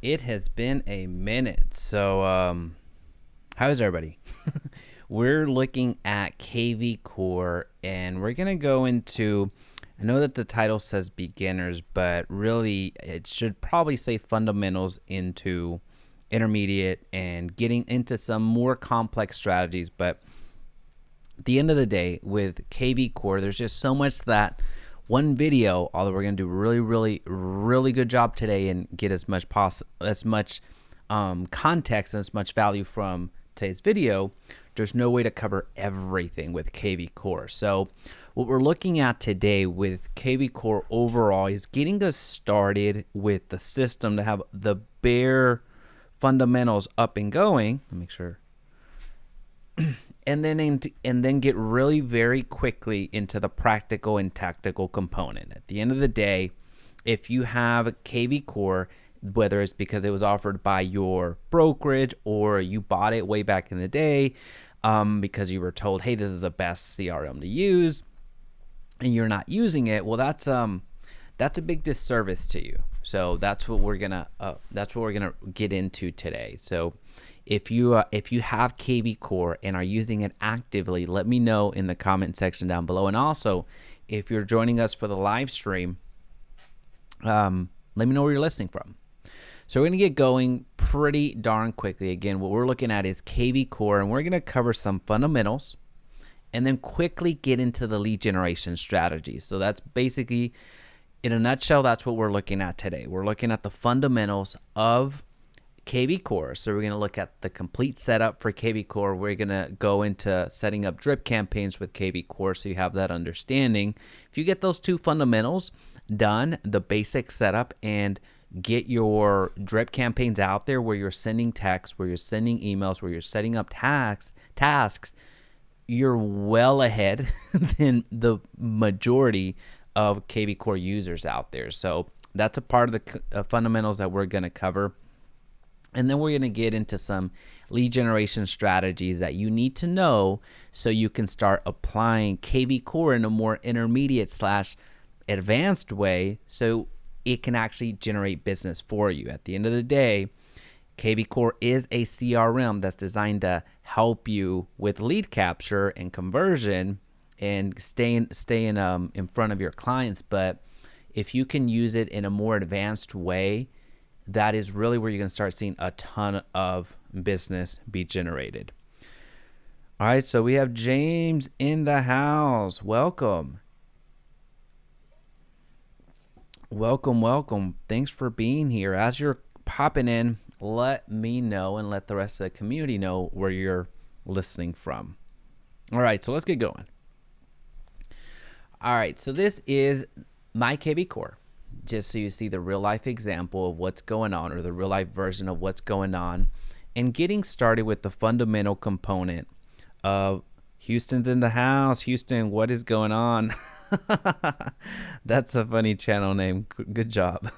It has been a minute. So, how's everybody? We're looking at kvCORE, and we're going to go into, I know that the title says beginners, but really it should probably say fundamentals into intermediate and getting into some more complex strategies. But at the end of the day, with kvCORE, there's just so much that one video, although we're going to do really good job today and get as much context and as much value from today's video, there's no way to cover everything with kvCORE. So what we're looking at today with kvCORE overall is getting us started with the system to have the bare fundamentals up and going. Let me make sure. And then get really very quickly into the practical and tactical component. At the end of the day, if you have kvCORE, whether it's because it was offered by your brokerage or you bought it way back in the day because you were told, hey, this is the best CRM to use, and you're not using it, well, that's a big disservice to you. So that's what we're gonna get into today. So if you have kvCORE and are using it actively, let me know in the comment section down below. And also, if you're joining us for the live stream, let me know where you're listening from. So we're going to get going pretty darn quickly. Again, what we're looking at is kvCORE, and we're going to cover some fundamentals and then quickly get into the lead generation strategy. So that's basically, in a nutshell, that's what we're looking at today. We're looking at the fundamentals of kvCORE. So we're going to look at the complete setup for kvCORE. We're going to go into setting up drip campaigns with kvCORE so you have that understanding. If you get those two fundamentals done, the basic setup, and get your drip campaigns out there where you're sending texts, where you're sending emails, where you're setting up tasks, you're well ahead than the majority of kvCORE users out there. So that's a part of the fundamentals that we're going to cover. And then we're going to get into some lead generation strategies that you need to know so you can start applying kvCORE in a more intermediate / advanced way so it can actually generate business for you. At the end of the day, kvCORE is a CRM that's designed to help you with lead capture and conversion and staying in front of your clients. But if you can use it in a more advanced way, that is really where you're going to start seeing a ton of business be generated. All right, so we have James in the house. Welcome. Welcome. Thanks for being here. As you're popping in, let me know and let the rest of the community know where you're listening from. All right, so let's get going. All right, so this is my kvCORE. Just so you see the real life example of what's going on, or the real life version of what's going on, and getting started with the fundamental component of Houston's in the house. Houston, what is going on? That's a funny channel name. Good job.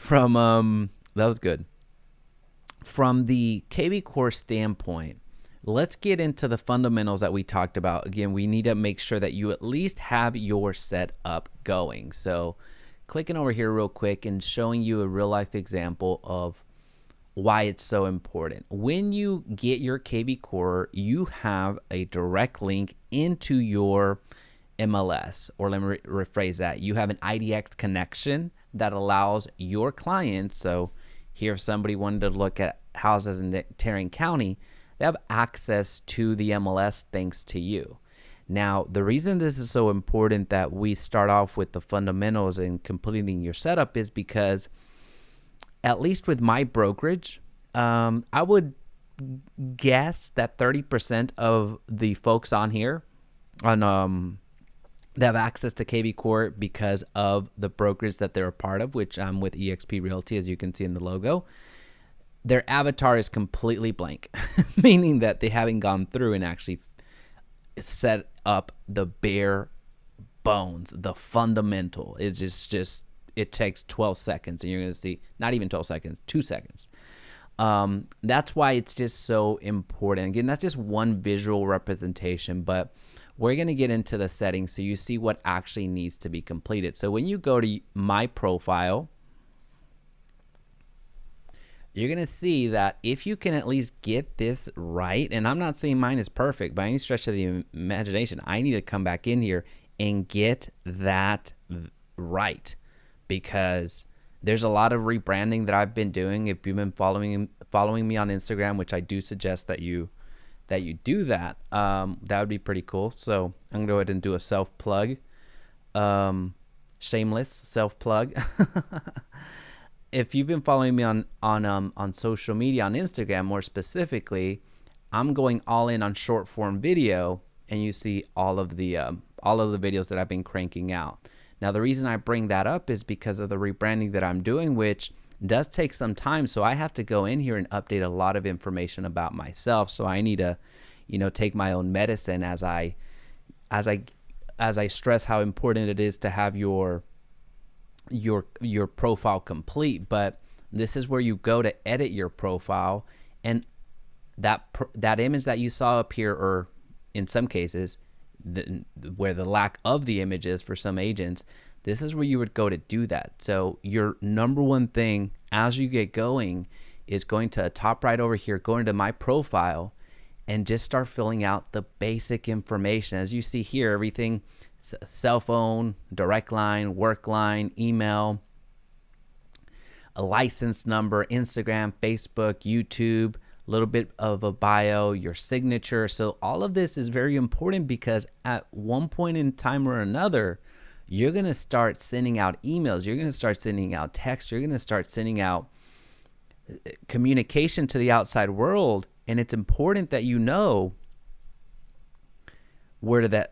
That was good. From the kvCORE standpoint, let's get into the fundamentals that we talked about. Again, we need to make sure that you at least have your setup going. So clicking over here real quick and showing you a real life example of why it's so important. When you get your kvCORE, you have a direct link into your MLS, or let me rephrase that. You have an IDX connection that allows your clients, so here if somebody wanted to look at houses in Tarrant County, they have access to the MLS thanks to you. Now, the reason this is so important that we start off with the fundamentals and completing your setup is because, at least with my brokerage, I would guess that 30% of the folks on here they have access to kvCORE because of the brokerage that they're a part of, which I'm with eXp Realty, as you can see in the logo. Their avatar is completely blank, meaning that they haven't gone through and actually set up the bare bones, the fundamental. It's just it takes 12 seconds, and you're going to see, not even 12 seconds, 2 seconds. That's why it's just so important. Again, that's just one visual representation, but we're going to get into the settings so you see what actually needs to be completed. So when you go to my profile, you're going to see that if you can at least get this right, and I'm not saying mine is perfect by any stretch of the imagination, I need to come back in here and get that right, because there's a lot of rebranding that I've been doing. If you've been following me on Instagram, which I do suggest that you do that, that would be pretty cool. So I'm gonna go ahead and do a self plug, shameless self plug. If you've been following me on social media, on Instagram more specifically, I'm going all in on short form video, and you see all of the videos that I've been cranking out. Now, the reason I bring that up is because of the rebranding that I'm doing, which does take some time. So I have to go in here and update a lot of information about myself. So I need to, take my own medicine as I stress how important it is to have your profile complete. But this is where you go to edit your profile, and that image that you saw up here, or in some cases where the lack of the image is for some agents, this is where you would go to do that. So your number one thing as you get going is going to top right over here, go into my profile, and just start filling out the basic information. As you see here, everything: cell phone, direct line, work line, email, a license number, Instagram, Facebook, YouTube, a little bit of a bio, your signature. So all of this is very important, because at one point in time or another, you're going to start sending out emails. You're going to start sending out texts. You're going to start sending out communication to the outside world. And it's important that you know where the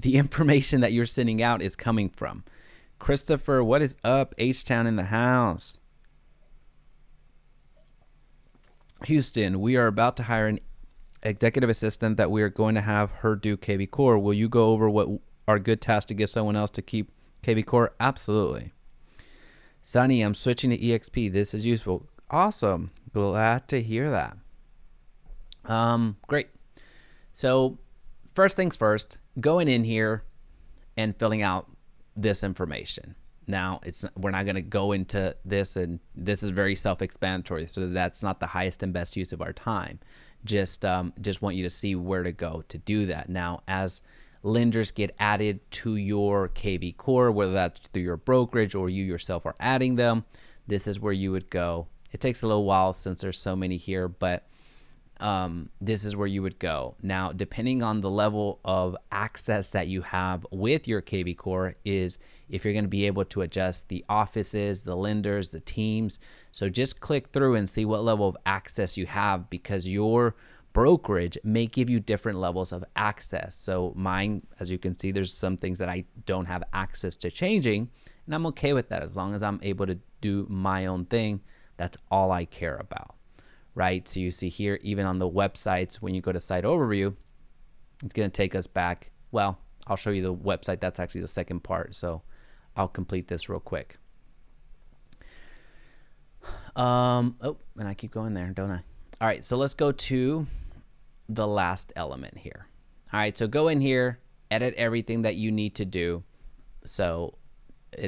information that you're sending out is coming from. Christopher, what is up? H-Town in the house. Houston, we are about to hire an executive assistant that we are going to have her do kvCORE. Will you go over what are good tasks to give someone else to keep kvCORE? Absolutely. Sunny, I'm switching to EXP. This is useful. Awesome. Glad to hear that. Great. So first things first, going in here and filling out this information. Now, we're not going to go into this, and this is very self-explanatory, so that's not the highest and best use of our time. Just want you to see where to go to do that. Now, as lenders get added to your kvCORE, whether that's through your brokerage or you yourself are adding them, this is where you would go. It takes a little while since there's so many here, but this is where you would go. Now, depending on the level of access that you have with your kvCORE is if you're going to be able to adjust the offices, the lenders, the teams. So just click through and see what level of access you have, because your brokerage may give you different levels of access. So mine, as you can see, there's some things that I don't have access to changing, and I'm okay with that. As long as I'm able to do my own thing, that's all I care about. Right? So you see here, even on the websites, when you go to site overview, it's going to take us back. Well, I'll show you the website. That's actually the second part. So I'll complete this real quick. And I keep going there, don't I? All right. So let's go to the last element here. All right. So go in here, edit everything that you need to do. So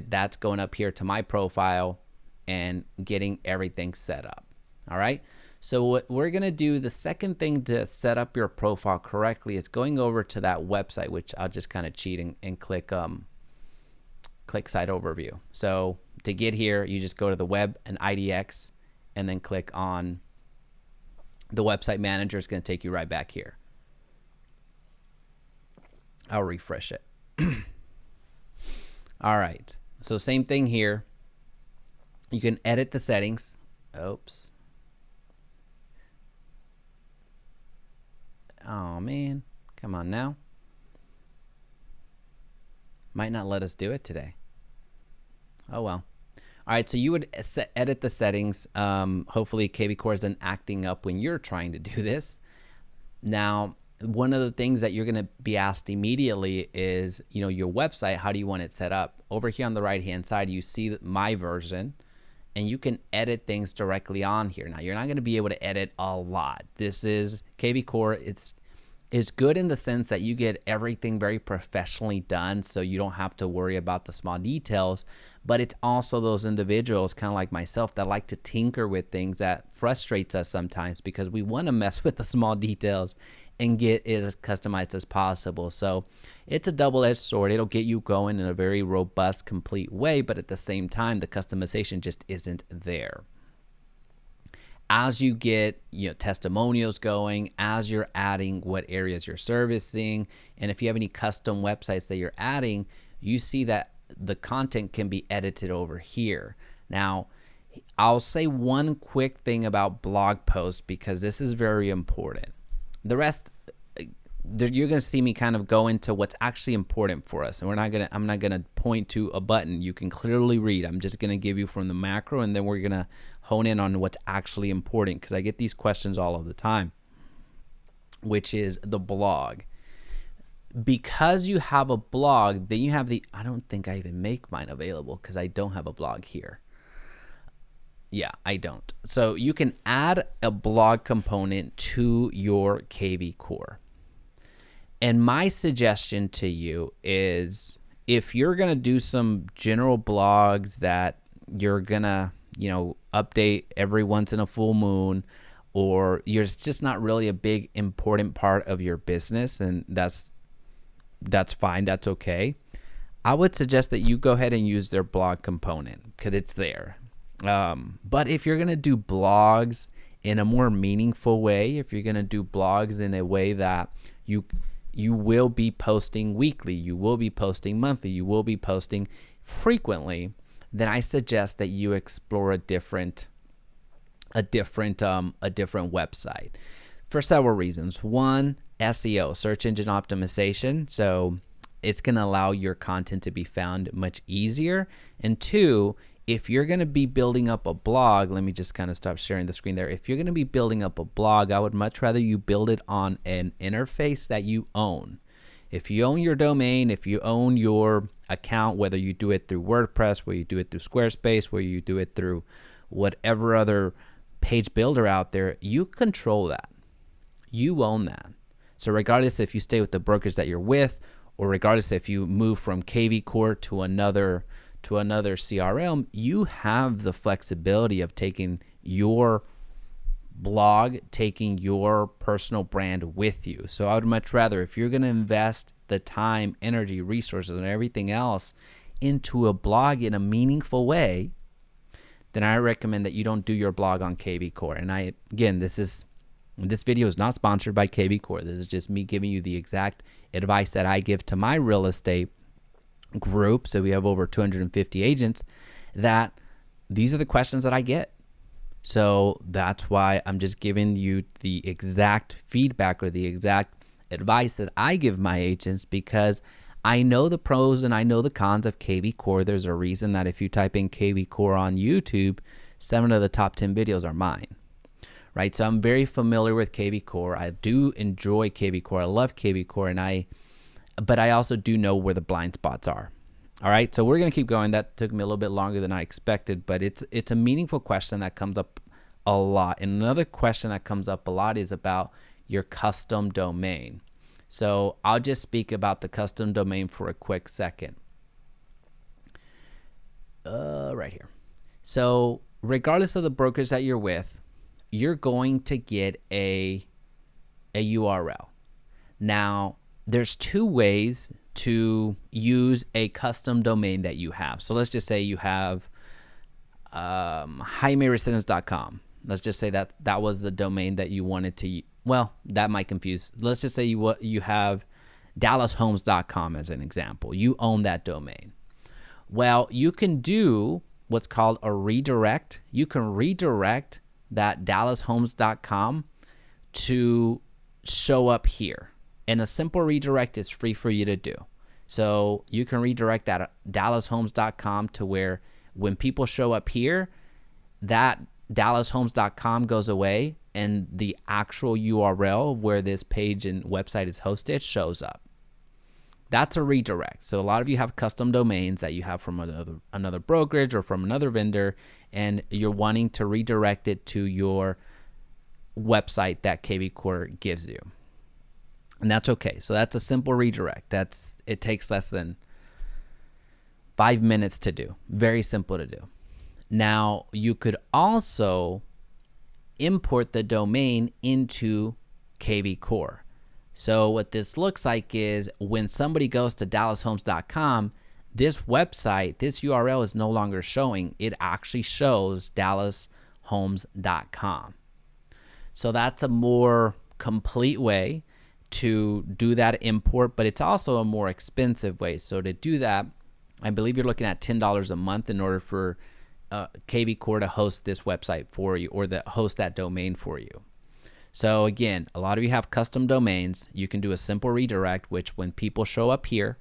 that's going up here to my profile and getting everything set up. All right. So what we're going to do, the second thing to set up your profile correctly is going over to that website, which I'll just kind of cheat and click site overview. So to get here, you just go to the web and IDX and then click on the website manager. It's going to take you right back here. I'll refresh it. All right. So same thing here. You can edit the settings. Oops. Oh man, come on now. Might not let us do it today. Oh well. All right, so you would edit the settings. Hopefully kvCORE isn't acting up when you're trying to do this. Now, one of the things that you're going to be asked immediately is, your website, how do you want it set up? Over here on the right-hand side, you see my version, and you can edit things directly on here. Now, you're not going to be able to edit a lot. This is kvCORE. is good in the sense that you get everything very professionally done, so you don't have to worry about the small details. But it's also those individuals, kind of like myself, that like to tinker with things that frustrates us sometimes because we want to mess with the small details and get it as customized as possible. So it's a double-edged sword. It'll get you going in a very robust, complete way, but at the same time, the customization just isn't there. As you get testimonials going, as you're adding what areas you're servicing, and if you have any custom websites that you're adding, you see that the content can be edited over here. Now, I'll say one quick thing about blog posts because this is very important. The rest, you're going to see me kind of go into what's actually important for us, and I'm not going to point to a button you can clearly read. I'm just going to give you from the macro, and then we're going to hone in on what's actually important, because I get these questions all of the time, which is the blog. Because you have a blog, then you have I don't think I even make mine available because I don't have a blog here. Yeah, I don't. So you can add a blog component to your kvCORE. And my suggestion to you is, if you're going to do some general blogs that you're going to, update every once in a full moon, or it's just not really a big important part of your business, and that's fine, that's okay. I would suggest that you go ahead and use their blog component because it's there. But if you're going to do blogs in a more meaningful way, if you're going to do blogs in a way that you will be posting weekly, you will be posting monthly, you will be posting frequently, then I suggest that you explore a different website for several reasons. One, SEO, search engine optimization. So it's going to allow your content to be found much easier. And two, if you're going to be building up a blog, let me just kind of stop sharing the screen there. If you're going to be building up a blog, I would much rather you build it on an interface that you own. If you own your domain, if you own your account, whether you do it through WordPress, whether you do it through Squarespace, whether you do it through whatever other page builder out there, you control that. You own that. So regardless if you stay with the brokerage that you're with, or regardless if you move from kvCORE to another CRM, you have the flexibility of taking your blog, taking your personal brand with you. So I would much rather, if you're going to invest the time, energy, resources, and everything else into a blog in a meaningful way, then I recommend that you don't do your blog on kvCORE. And this video is not sponsored by kvCORE. This is just me giving you the exact advice that I give to my real estate group. So we have over 250 agents, that these are the questions that I get. So that's why I'm just giving you the exact feedback or the exact advice that I give my agents, because I know the pros and I know the cons of kvCORE. There's a reason that if you type in kvCORE on YouTube, 7 of the top 10 videos are mine. Right? So I'm very familiar with kvCORE. I do enjoy kvCORE. I love kvCORE, but I also do know where the blind spots are. All right, so we're going to keep going. That took me a little bit longer than I expected, but it's a meaningful question that comes up a lot. And another question that comes up a lot is about your custom domain. So I'll just speak about the custom domain for a quick second. Right here. So regardless of the brokers that you're with, you're going to get a URL. Now, there's 2 ways to use a custom domain that you have. So let's just say you have Resendiz.com. Let's just say that was the domain that you wanted to. Well, that might confuse. Let's just say you have DallasHomes.com as an example. You own that domain. Well, you can do what's called a redirect. You can redirect that DallasHomes.com to show up here. And a simple redirect is free for you to do. So you can redirect that DallasHomes.com to where when people show up here, that DallasHomes.com goes away and the actual URL where this page and website is hosted shows up. That's a redirect. So a lot of you have custom domains that you have from another brokerage or from another vendor, and you're wanting to redirect it to your website that kvCORE gives you. And that's okay. So that's a simple redirect. It takes less than 5 minutes to do. Very simple to do. Now, you could also import the domain into kvCORE. So what this looks like is when somebody goes to dallashomes.com, this website, this URL is no longer showing. It actually shows dallashomes.com. So that's a more complete way to do that import, but it's also a more expensive way. So to do that, I believe you're looking at $10 a month in order for kvCORE to host this website for you, or host that domain for you. So again, a lot of you have custom domains. You can do a simple redirect, which when people show up here,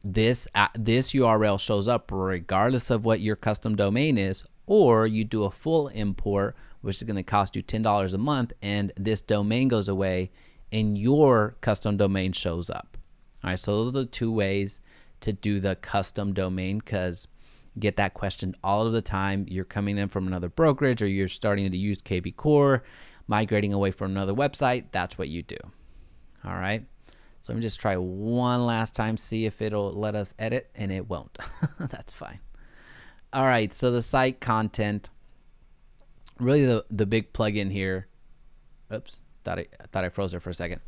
this URL shows up regardless of what your custom domain is, or you do a full import, which is going to cost you $10 a month, and this domain goes away and your custom domain shows up. All right, so those are the two ways to do the custom domain, because get that question all of the time. You're coming in from another brokerage, or you're starting to use kvCORE, migrating away from another website. That's what you do. All right. So let me just try one last time, see if it'll let us edit, and it won't. That's fine. All right. So the site content, really the big plugin here. Oops. Thought I froze there for a second.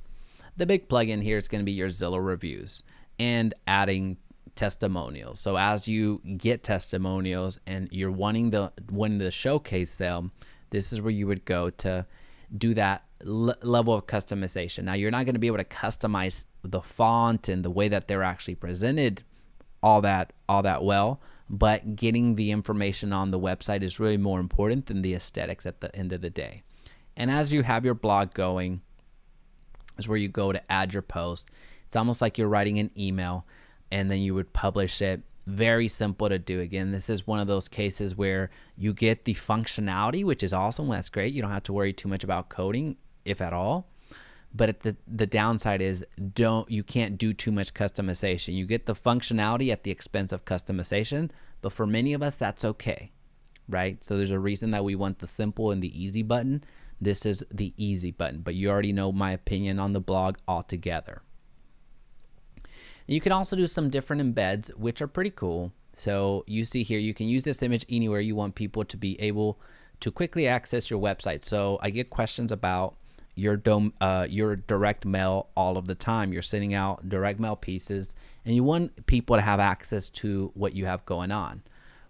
The big plugin here is going to be your Zillow reviews and adding testimonials. So as you get testimonials and you're wanting to showcase them, this is where you would go to do that level of customization. Now, you're not going to be able to customize the font and the way that they're actually presented all that well, but getting the information on the website is really more important than the aesthetics at the end of the day. And as you have your blog going, is where you go to add your post. It's almost like you're writing an email, and then you would publish it. Very simple to do. Again, this is one of those cases where you get the functionality, which is awesome. That's great. You don't have to worry too much about coding, if at all. But the downside is you can't do too much customization. You get the functionality at the expense of customization, but for many of us, that's okay, right? So there's a reason that we want the simple and the easy button. This is the easy button, but you already know my opinion on the blog altogether. You can also do some different embeds, which are pretty cool. So you see here, you can use this image anywhere you want people to be able to quickly access your website. So I get questions about your direct mail all of the time. You're sending out direct mail pieces, and you want people to have access to what you have going on.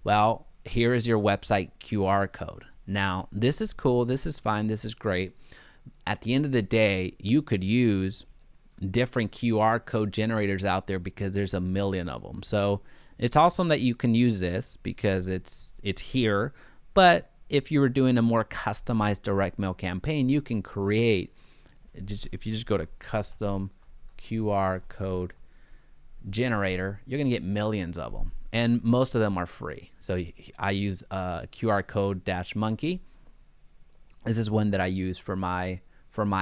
Well, here is your website QR code. Now, this is cool. This is fine. This is great. At the end of the day, you could use different QR code generators out there because there's a million of them. So it's awesome that you can use this because it's here. But if you were doing a more customized direct mail campaign, you can create, if you just go to custom QR code generator, you're going to get millions of them. And most of them are free. So I use QR code -monkey. This is one that I use for my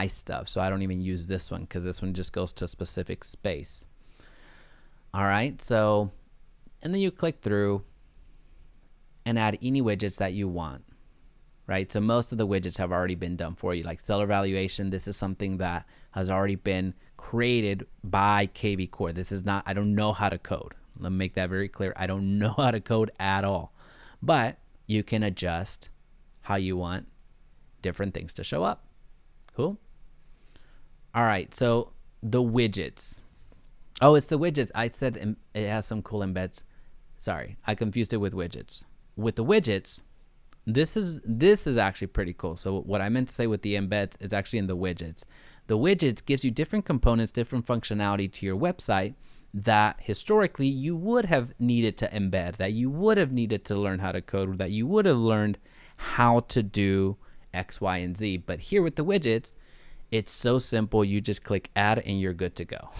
stuff. So I don't even use this one because this one just goes to a specific space. All right. So, and then you click through and add any widgets that you want, right? So most of the widgets have already been done for you, like seller valuation. This is something that has already been created by kvCORE. This is not, I don't know how to code. Let me make that very clear. I don't know how to code at all, but you can adjust how you want different things to show up. Cool. All right. So the widgets. Oh, it's the widgets. I said it has some cool embeds. Sorry, I confused it with widgets. With the widgets, this is actually pretty cool. So what I meant to say with the embeds is actually in the widgets. The widgets gives you different components, different functionality to your website that historically you would have needed to embed, that you would have needed to learn how to code, that you would have learned how to do X, Y, and Z. But here with the widgets, it's so simple. You just click add and you're good to go.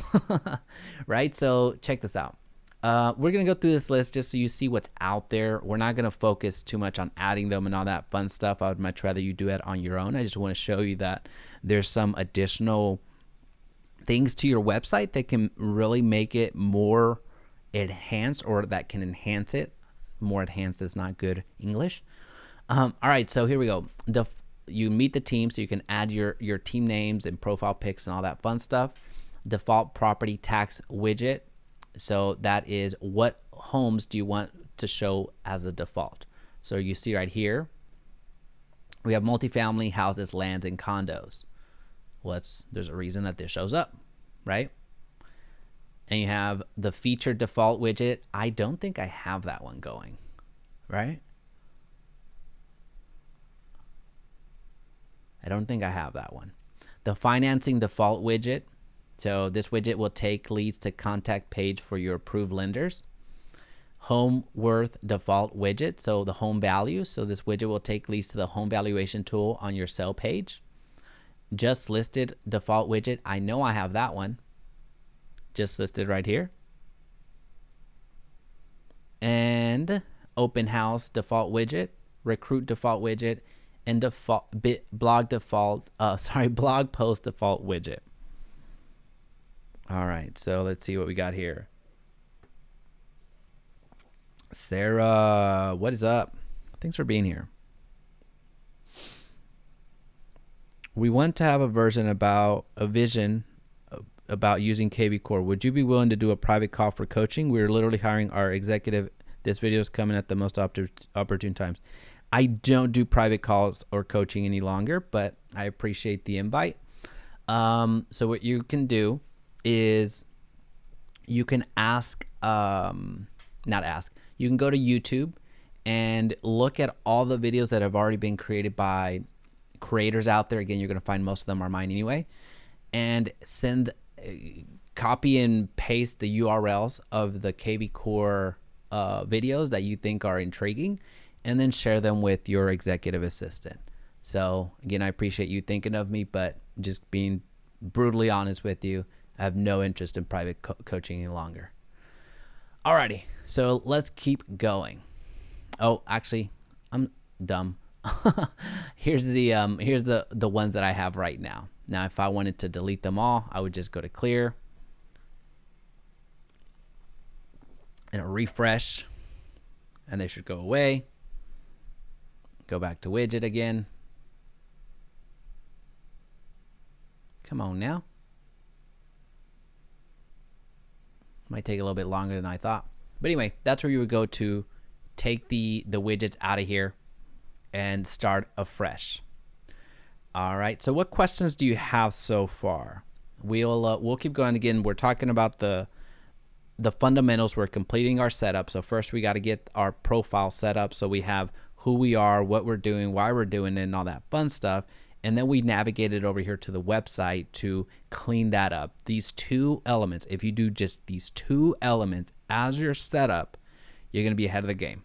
Right? So check this out. We're going to go through this list just so you see what's out there. We're not going to focus too much on adding them and all that fun stuff. I would much rather you do it on your own. I just want to show you that there's some additional things to your website that can really make it more enhanced, or that can enhance it. More enhanced is not good English. All right, so here we go. you meet the team, so you can add your team names and profile pics and all that fun stuff. Default property tax widget. So that is what homes do you want to show as a default. So you see right here, we have multifamily houses, lands, and condos. Well, there's a reason that this shows up, right? And you have the featured default widget. I don't think I have that one going, right? I don't think I have that one. The financing default widget. So this widget will take leads to contact page for your approved lenders. Home worth default widget. So the home value. So this widget will take leads to the home valuation tool on your sale page. Just listed default widget. I know I have that one. Just listed right here. And open house default widget, recruit default widget, and blog post default widget. All right, so let's see what we got here. Sarah, what is up? Thanks for being here. We want to have a vision about using kvCORE. Would you be willing to do a private call for coaching? We're literally hiring our executive. This video is coming at the most opportune times. I don't do private calls or coaching any longer, but I appreciate the invite. So what you can do is you can you can go to YouTube and look at all the videos that have already been created by creators out there. Again, you're going to find most of them are mine anyway, and copy and paste the URLs of the kvCORE videos that you think are intriguing, and then share them with your executive assistant. So again, I appreciate you thinking of me, but just being brutally honest with you, I have no interest in private coaching any longer. Alrighty, so let's keep going. Oh, actually, I'm dumb. Here's the ones that I have right now. Now, if I wanted to delete them all, I would just go to clear and refresh, and they should go away. Go back to widget again. Come on now. Might take a little bit longer than I thought. But anyway, that's where you would go to take the widgets out of here and start afresh. All right, so what questions do you have so far? We'll keep going. Again, we're talking about the fundamentals. We're completing our setup. So first we got to get our profile set up, so we have who we are, what we're doing, why we're doing it, and all that fun stuff. And then we navigated over here to the website to clean that up. These two elements, if you do just these two elements as your setup, you're going to be ahead of the game.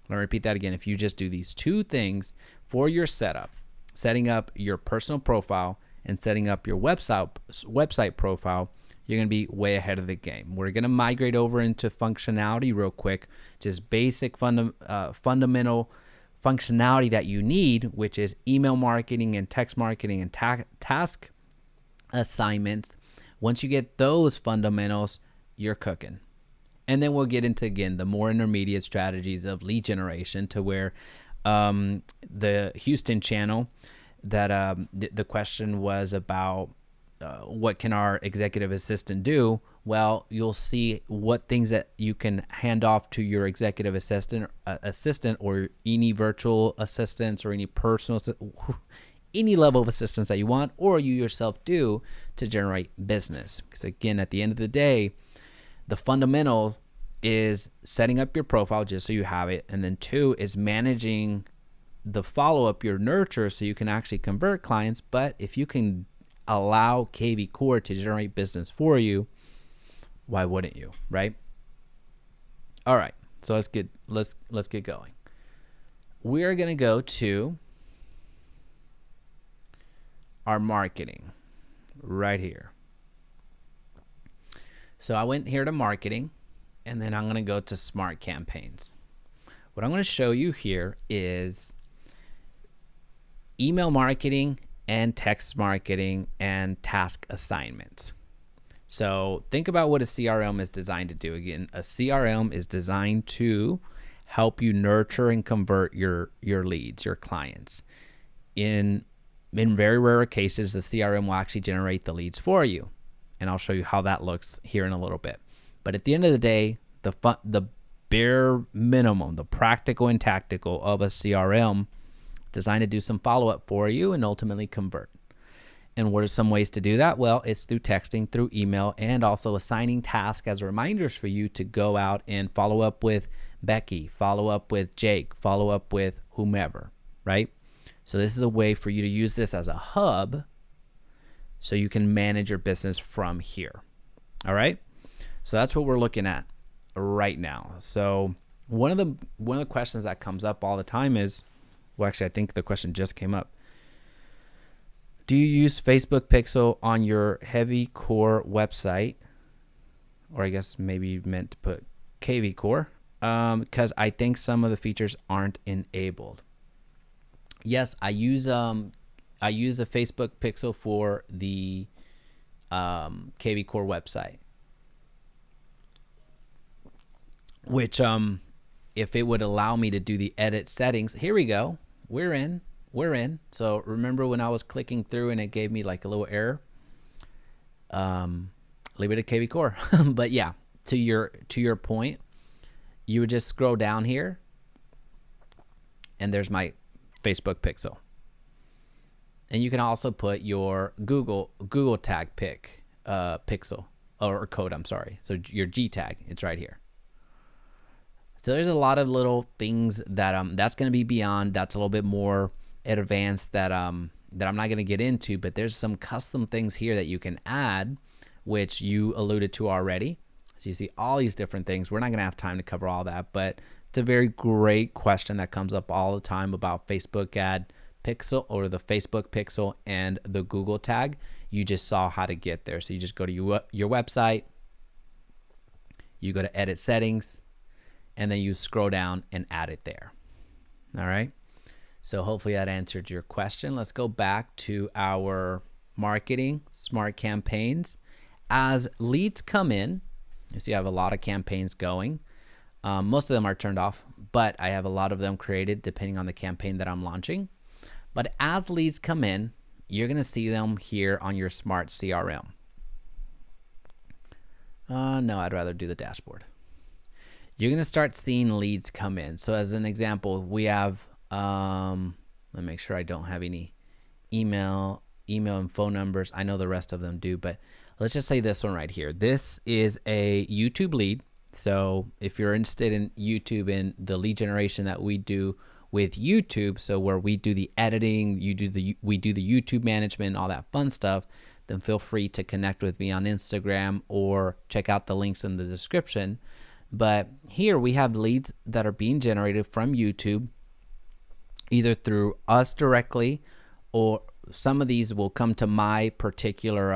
I'll repeat that again. If you just do these two things for your setup, setting up your personal profile and setting up your website profile, you're going to be way ahead of the game. We're going to migrate over into functionality real quick, just basic fundamental functionality that you need, which is email marketing and text marketing and task assignments. Once you get those fundamentals, you're cooking. And then we'll get into, again, the more intermediate strategies of lead generation, to where the Houston channel, that the question was about what can our executive assistant do? Well, you'll see what things that you can hand off to your executive assistant or any virtual assistants or any personal, any level of assistance that you want, or you yourself do to generate business. Because again, at the end of the day, the fundamental is setting up your profile just so you have it. And then 2 is managing the follow-up, your nurture, so you can actually convert clients. But if you can allow kvCORE to generate business for you, why wouldn't you, right? All right, so let's get going. We are gonna go to our marketing right here. So I went here to marketing, and then I'm gonna go to smart campaigns. What I'm gonna show you here is email marketing and text marketing and task assignments. So think about what a CRM is designed to do. Again, a CRM is designed to help you nurture and convert your leads, your clients. In in very rare cases, the CRM will actually generate the leads for you. And I'll show you how that looks here in a little bit. But at the end of the day, the bare minimum, the practical and tactical of a CRM designed to do some follow-up for you and ultimately convert. And what are some ways to do that? Well, it's through texting, through email, and also assigning tasks as reminders for you to go out and follow up with Becky, follow up with Jake, follow up with whomever, right? So this is a way for you to use this as a hub so you can manage your business from here. All right? So that's what we're looking at right now. So one of the questions that comes up all the time is, well, actually, I think the question just came up. Do you use Facebook Pixel on your kvCORE website? Or I guess maybe you meant to put kvCORE, because I think some of the features aren't enabled. Yes, I use a Facebook Pixel for the kvCORE website, which if it would allow me to do the edit settings, here we go. We're in. So remember when I was clicking through and it gave me like a little error? Leave it at kvCORE. But yeah, to your point, you would just scroll down here and there's my Facebook Pixel. And you can also put your Google tag pixel or code, I'm sorry. So your G tag, it's right here. So there's a lot of little things that that's going to be beyond. That's a little bit more advanced that I'm not going to get into, but there's some custom things here that you can add, which you alluded to already. So you see all these different things. We're not going to have time to cover all that, but it's a very great question that comes up all the time about Facebook ad pixel or the Facebook pixel and the Google tag. You just saw how to get there. So you just go to your website, you go to edit settings, and then you scroll down and add it there. All right. So hopefully that answered your question. Let's go back to our marketing smart campaigns. As leads come in, you see I have a lot of campaigns going. Most of them are turned off, but I have a lot of them created depending on the campaign that I'm launching. But as leads come in, you're going to see them here on your smart CRM. No, I'd rather do the dashboard. You're going to start seeing leads come in. So as an example, we have, let me make sure I don't have any email and phone numbers. I know the rest of them do, but let's just say this one right here. This is a YouTube lead. So if you're interested in YouTube and the lead generation that we do with YouTube, so where we do the editing, we do the YouTube management and all that fun stuff, then feel free to connect with me on Instagram or check out the links in the description. But here we have leads that are being generated from YouTube, either through us directly, or some of these will come to my particular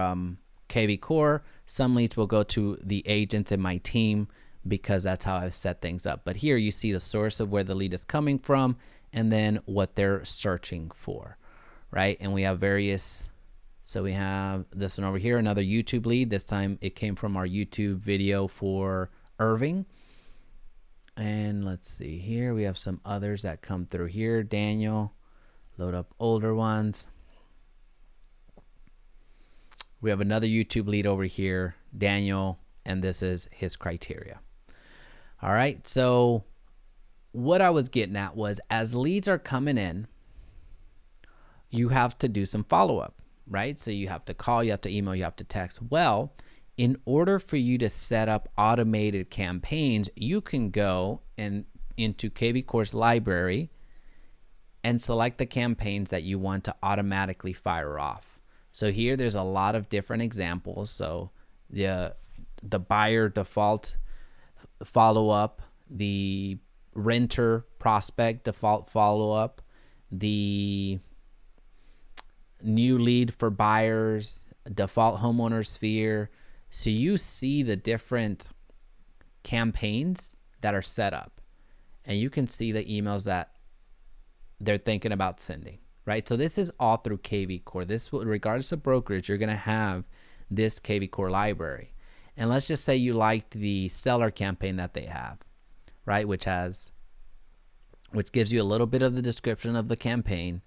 kvCORE. Some leads will go to the agents in my team because that's how I've set things up. But here you see the source of where the lead is coming from and then what they're searching for, right? And we have various, so we have this one over here, another YouTube lead. This time it came from our YouTube video for Irving. And let's see here, we have some others that come through here. Daniel, load up older ones. We have another YouTube lead over here, Daniel, and this is his criteria. All right, so what I was getting at was as leads are coming in, you have to do some follow-up, right? So you have to call, you have to email, you have to text. Well, in order for you to set up automated campaigns, you can go into kvCORE's library and select the campaigns that you want to automatically fire off. So here there's a lot of different examples. So the buyer default follow-up, the renter prospect default follow-up, the new lead for buyers, default homeowner sphere. So you see the different campaigns that are set up, and you can see the emails that they're thinking about sending, right? So this is all through kvCORE. This, regardless of brokerage, you're going to have this kvCORE library. And let's just say you liked the seller campaign that they have, right? Which gives you a little bit of the description of the campaign.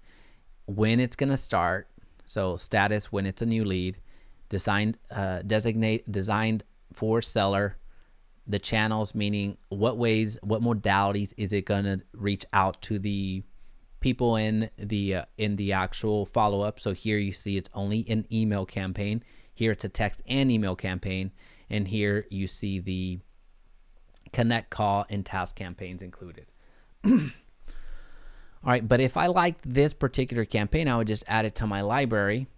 when it's going to start. So status, when it's a new lead, designed for seller, the channels, meaning what ways, what modalities is it going to reach out to the people in the actual follow-up. So here you see it's only an email campaign. Here it's a text and email campaign. And here you see the connect, call, and task campaigns included. All right, but if I liked this particular campaign, I would just add it to my library.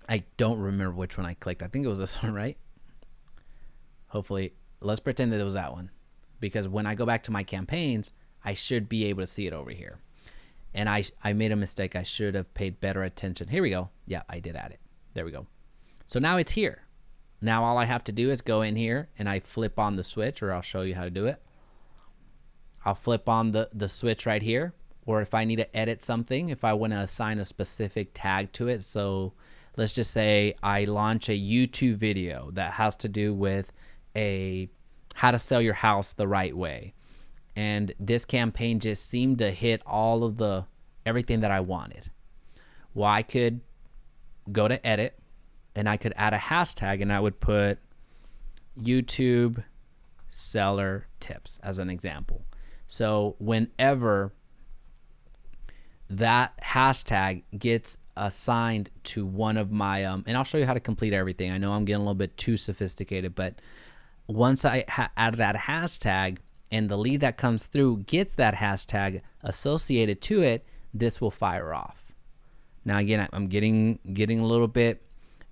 I don't remember which one I clicked. I think it was this one, right? Hopefully, let's pretend that it was that one. Because when I go back to my campaigns, I should be able to see it over here. And I made a mistake. I should have paid better attention. Here we go. Yeah, I did add it. There we go. So now it's here. Now all I have to do is go in here and I flip on the switch, or I'll show you how to do it. I'll flip on the switch right here. Or if I need to edit something, if I want to assign a specific tag to it. So let's just say I launch a YouTube video that has to do with how to sell your house the right way. And this campaign just seemed to hit all of everything that I wanted. Well, I could go to edit and I could add a hashtag, and I would put YouTube seller tips as an example. So whenever that hashtag gets assigned to one of my, and I'll show you how to complete everything. I know I'm getting a little bit too sophisticated, but once I add that hashtag and the lead that comes through gets that hashtag associated to it, this will fire off. Now again, I'm getting a little bit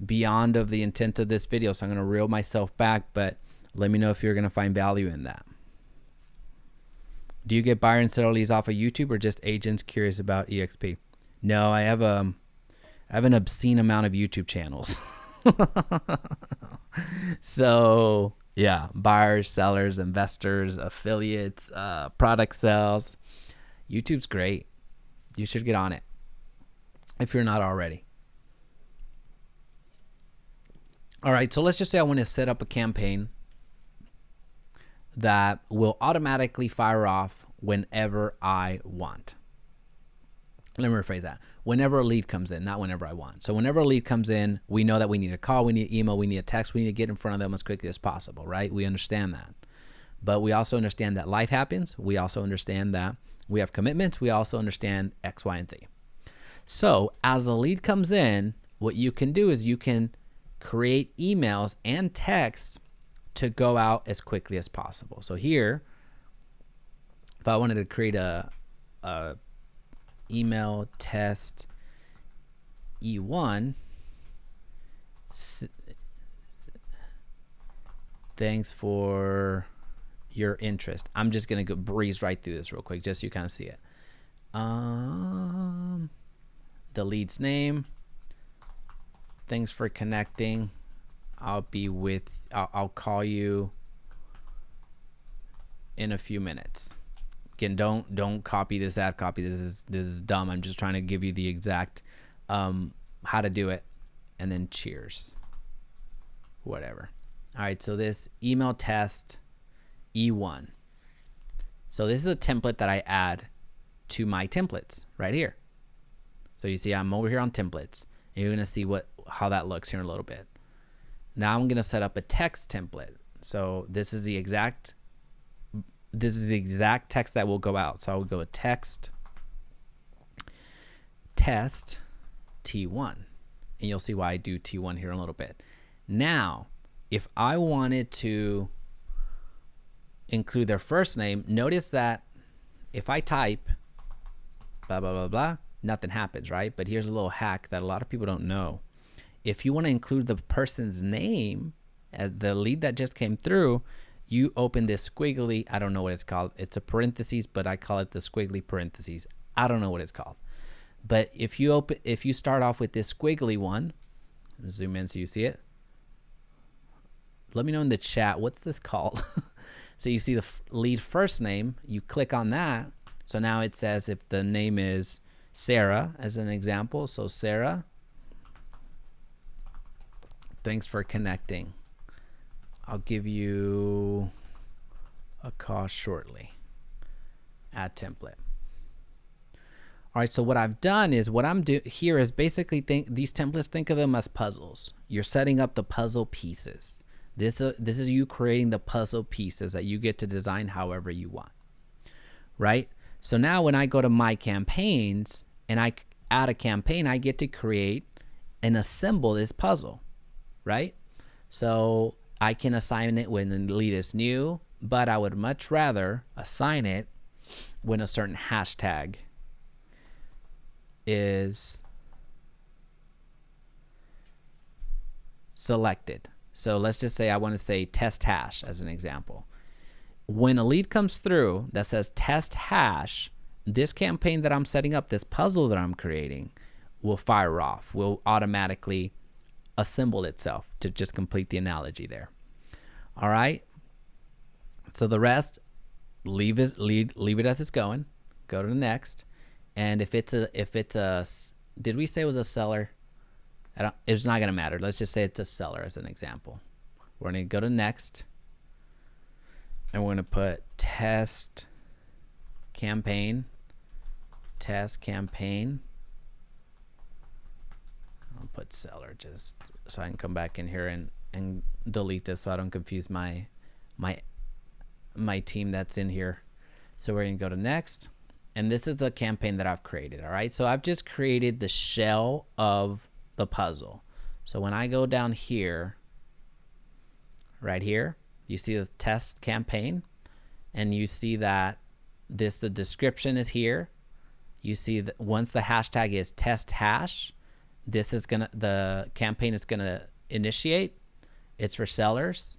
beyond of the intent of this video, so I'm going to reel myself back, but let me know if you're going to find value in that. Do you get buyer and seller leads off of YouTube or just agents curious about EXP? No, I have an obscene amount of YouTube channels. So yeah, buyers, sellers, investors, affiliates, product sales. YouTube's great. You should get on it if you're not already. All right, so let's just say I want to set up a campaign that will automatically fire off whenever I want. Let me rephrase that. Whenever a lead comes in, not whenever I want. So whenever a lead comes in, we know that we need a call, we need an email, we need a text, we need to get in front of them as quickly as possible, right? We understand that. But we also understand that life happens. We also understand that we have commitments. We also understand X, Y, and Z. So as a lead comes in, what you can do is you can create emails and text to go out as quickly as possible. So here, if I wanted to create a email test E1, thanks for your interest. I'm just gonna go breeze right through this real quick, just so you kind of see it. The lead's name. Thanks for connecting. I'll call you in a few minutes. Again, don't copy this ad copy. This is dumb. I'm just trying to give you the exact how to do it, and then cheers. Whatever. All right, so this email test E1. So this is a template that I add to my templates right here. So you see I'm over here on templates, and you're gonna see how that looks here in a little bit. Now I'm gonna set up a text template. So this is the exact text that will go out. So I will go with text test T1, and you'll see why I do T1 here in a little bit. Now, if I wanted to include their first name, notice that if I type blah, blah, blah, blah, nothing happens, right? But here's a little hack that a lot of people don't know. If you want to include the person's name, the lead that just came through, you open this squiggly, I don't know what it's called. It's a parentheses, but I call it the squiggly parentheses. I don't know what it's called. But if you start off with this squiggly one, zoom in so you see it. Let me know in the chat, what's this called? So you see the lead first name, you click on that. So now it says if the name is Sarah, as an example. So Sarah, thanks for connecting. I'll give you a call shortly. add template. All right, so what I've done is what I'm doing here is basically these templates, think of them as puzzles. You're setting up the puzzle pieces. This is you creating the puzzle pieces that you get to design however you want, right? So now when I go to my campaigns and I add a campaign, I get to create and assemble this puzzle, right? So I can assign it when the lead is new, but I would much rather assign it when a certain hashtag is selected. So let's just say I want to say test hash as an example. When a lead comes through that says test hash, this campaign that I'm setting up, this puzzle that I'm creating, will fire off, will automatically assemble itself, to just complete the analogy there. All right. So the rest, leave it as it's going. Go to the next. And if it's a, did we say it was a seller? It's not going to matter. Let's just say it's a seller as an example. We're going to go to next. And we're going to put test campaign. Test campaign. I'll put seller just so I can come back in here and delete this so I don't confuse my team that's in here. So we're going to go to next. And this is the campaign that I've created. All right. So I've just created the shell of the puzzle. So when I go down here, right here, you see the test campaign, and you see that the description is here. You see that once the hashtag is test hash, the campaign is gonna initiate. It's for sellers.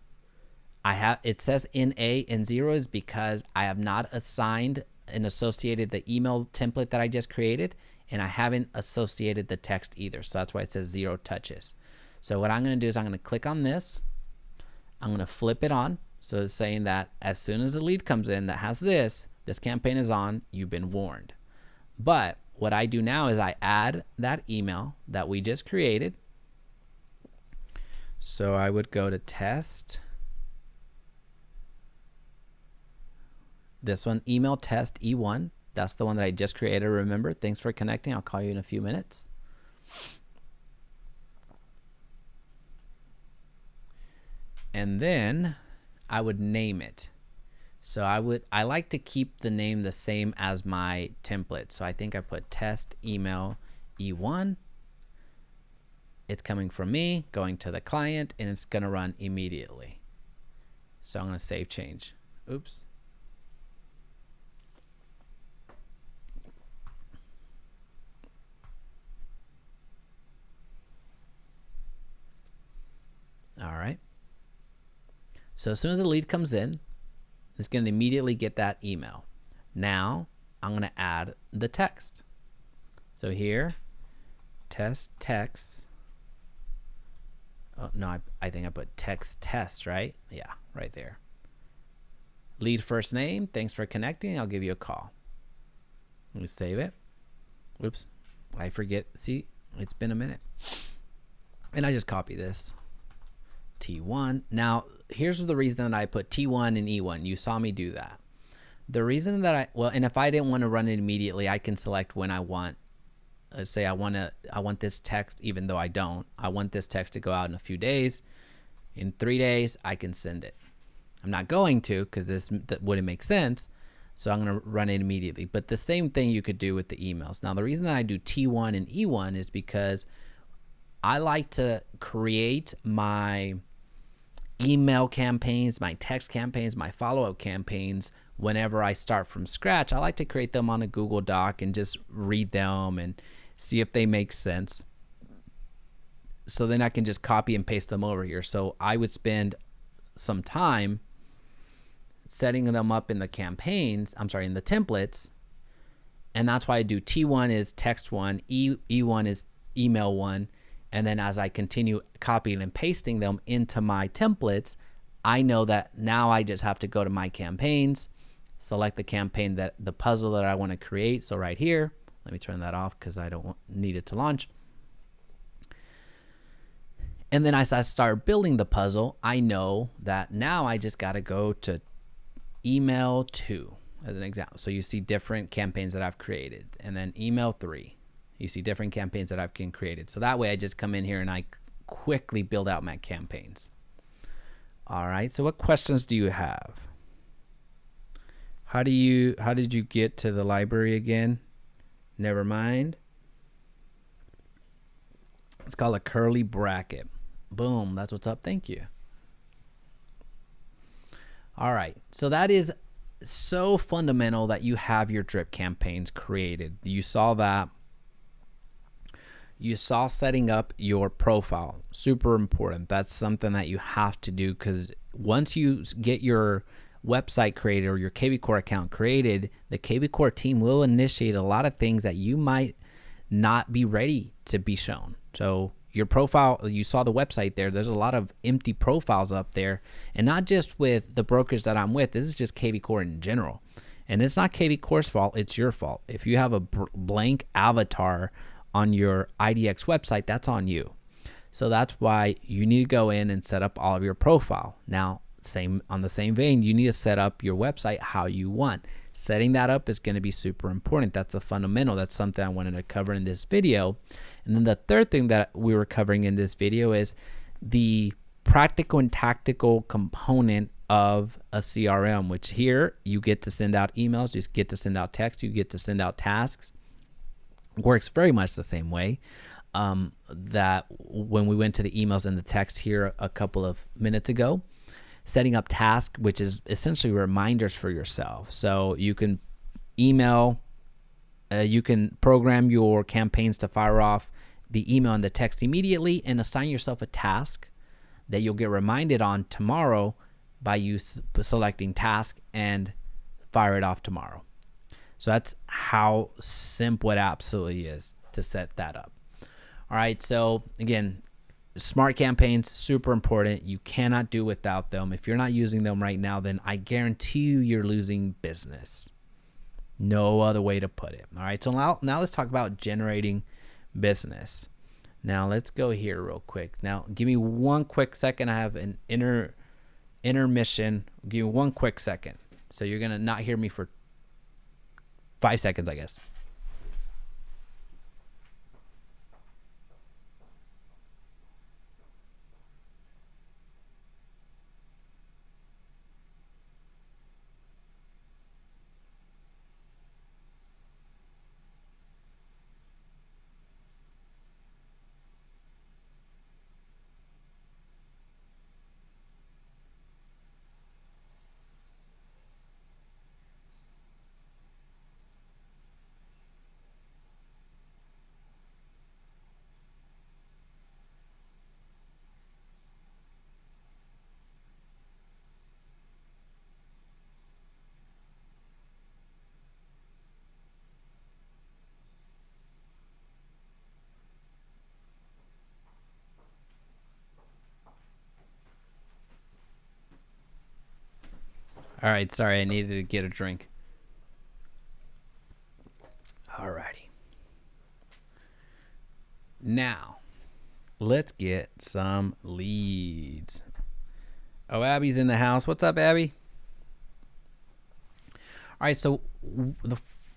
It says NA and 0 is because I have not assigned and associated the email template that I just created, and I haven't associated the text either. So that's why it says 0 touches. So what I'm going to do is I'm going to click on this. I'm going to flip it on. So it's saying that as soon as the lead comes in that has this campaign is on, you've been warned. But what I do now is I add that email that we just created. So I would go to test. This one, email test E1. That's the one that I just created. Remember, thanks for connecting. I'll call you in a few minutes. And then I would name it. So I like to keep the name the same as my template. So I think I put test email E1. It's coming from me, going to the client, and it's going to run immediately. So I'm going to save change. Oops. All right. So as soon as the lead comes in, it's going to immediately get that email. Now I'm going to add the text. So here, test text. Oh, no, I think I put text test, right? Yeah, right there. Lead first name. Thanks for connecting. I'll give you a call. Let me save it. Whoops. I forget. See, it's been a minute. And I just copy this. T1. Now, here's the reason that I put T1 and E1. You saw me do that. The reason that and if I didn't want to run it immediately, I can select when I want. Let's say I want this text, even though I don't. I want this text to go out in a few days. In 3 days, I can send it. I'm not going to because this wouldn't make sense. So I'm going to run it immediately. But the same thing you could do with the emails. Now, the reason that I do T1 and E1 is because I like to create my email campaigns, my text campaigns, my follow-up campaigns whenever I start from scratch. I like to create them on a Google Doc and just read them and see if they make sense. So then I can just copy and paste them over here. So I would spend some time setting them up in the campaigns, in the templates. And that's why I do T1 is text 1, E1 is email 1. And then as I continue copying and pasting them into my templates, I know that now I just have to go to my campaigns, select the campaign the puzzle that I want to create. So right here, let me turn that off because I don't need it to launch. And then as I start building the puzzle, I know that now I just got to go to email 2. as an example. So you see different campaigns that I've created, and then email 3. You see different campaigns that I've created. So that way I just come in here and I quickly build out my campaigns. All right. So what questions do you have? How did you get to the library again? Never mind. It's called a curly bracket. Boom. That's what's up. Thank you. All right. So that is so fundamental that you have your drip campaigns created. You saw that. You saw setting up your profile. Super important. That's something that you have to do, because once you get your website created or your kvCORE account created, the kvCORE team will initiate a lot of things that you might not be ready to be shown. So your profile, you saw the website there, there's a lot of empty profiles up there, and not just with the brokers that I'm with. This is just kvCORE in general, and it's not kvCORE's fault, it's your fault. If you have a blank avatar on your IDX website, that's on you. So that's why you need to go in and set up all of your profile. Now, on the same vein, you need to set up your website how you want. Setting that up is going to be super important. That's the fundamental. That's something I wanted to cover in this video. And then the third thing that we were covering in this video is the practical and tactical component of a CRM, which here you get to send out emails, you get to send out text, you get to send out tasks. Works very much the same way that when we went to the emails and the text here a couple of minutes ago. Setting up tasks, which is essentially reminders for yourself. So you can email, you can program your campaigns to fire off the email and the text immediately, and assign yourself a task that you'll get reminded on tomorrow by you selecting task and fire it off tomorrow. So that's how simple it absolutely is to set that up. All right, so again, smart campaigns, super important. You cannot do without them. If you're not using them right now, then I guarantee you're losing business. No other way to put it. All right, so now let's talk about generating business. Now let's go here real quick. Now give me one quick second. I have an intermission. Give me one quick second. So you're gonna not hear me for 5 seconds, I guess. All right, sorry, I needed to get a drink. All righty. Now, let's get some leads. Oh, Abby's in the house. What's up, Abby? All right, so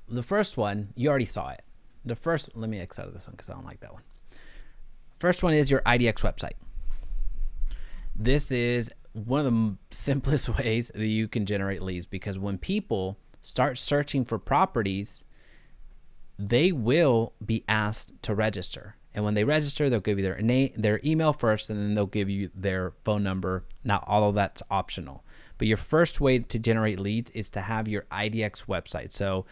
the first one, you already saw it. The first, let me X out of this one because I don't like that one. First one is your IDX website. This is one of the simplest ways that you can generate leads, because when people start searching for properties, they will be asked to register. And when they register, they'll give you their name, their email first, and then they'll give you their phone number. Now, all of that's optional. But your first way to generate leads is to have your IDX website. So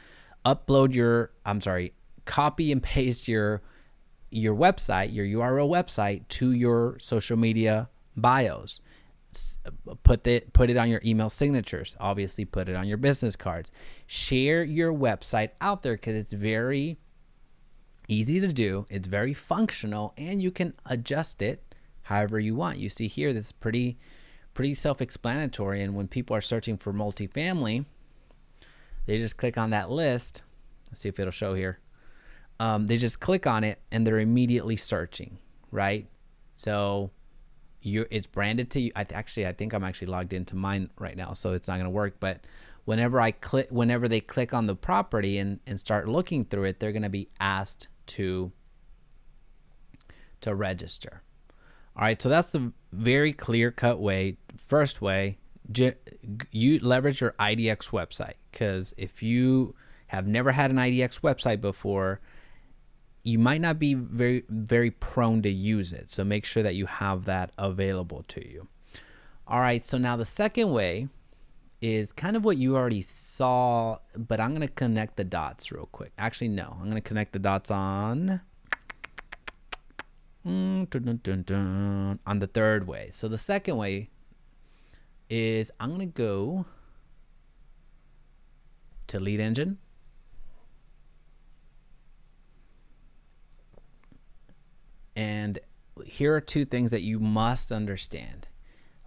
copy and paste your website, your URL website to your social media bios. Put it on your email signatures. Obviously, put it on your business cards. Share your website out there because it's very easy to do. It's very functional, and you can adjust it however you want. You see here, this is pretty self-explanatory. And when people are searching for multifamily, they just click on that list. Let's see if it'll show here. They just click on it, and they're immediately searching, right? So it's branded to you. I think I'm actually logged into mine right now, so it's not going to work. But whenever they click on the property and start looking through it, they're going to be asked to register. All right, so that's the very clear-cut way. First way, you leverage your IDX website, because if you have never had an IDX website before, you might not be very, very prone to use it. So make sure that you have that available to you. All right, so now the second way is kind of what you already saw, but I'm going to connect the dots real quick. Actually, no, I'm going to connect the dots on the third way. So the second way is I'm going to go to Lead Engine. And here are two things that you must understand.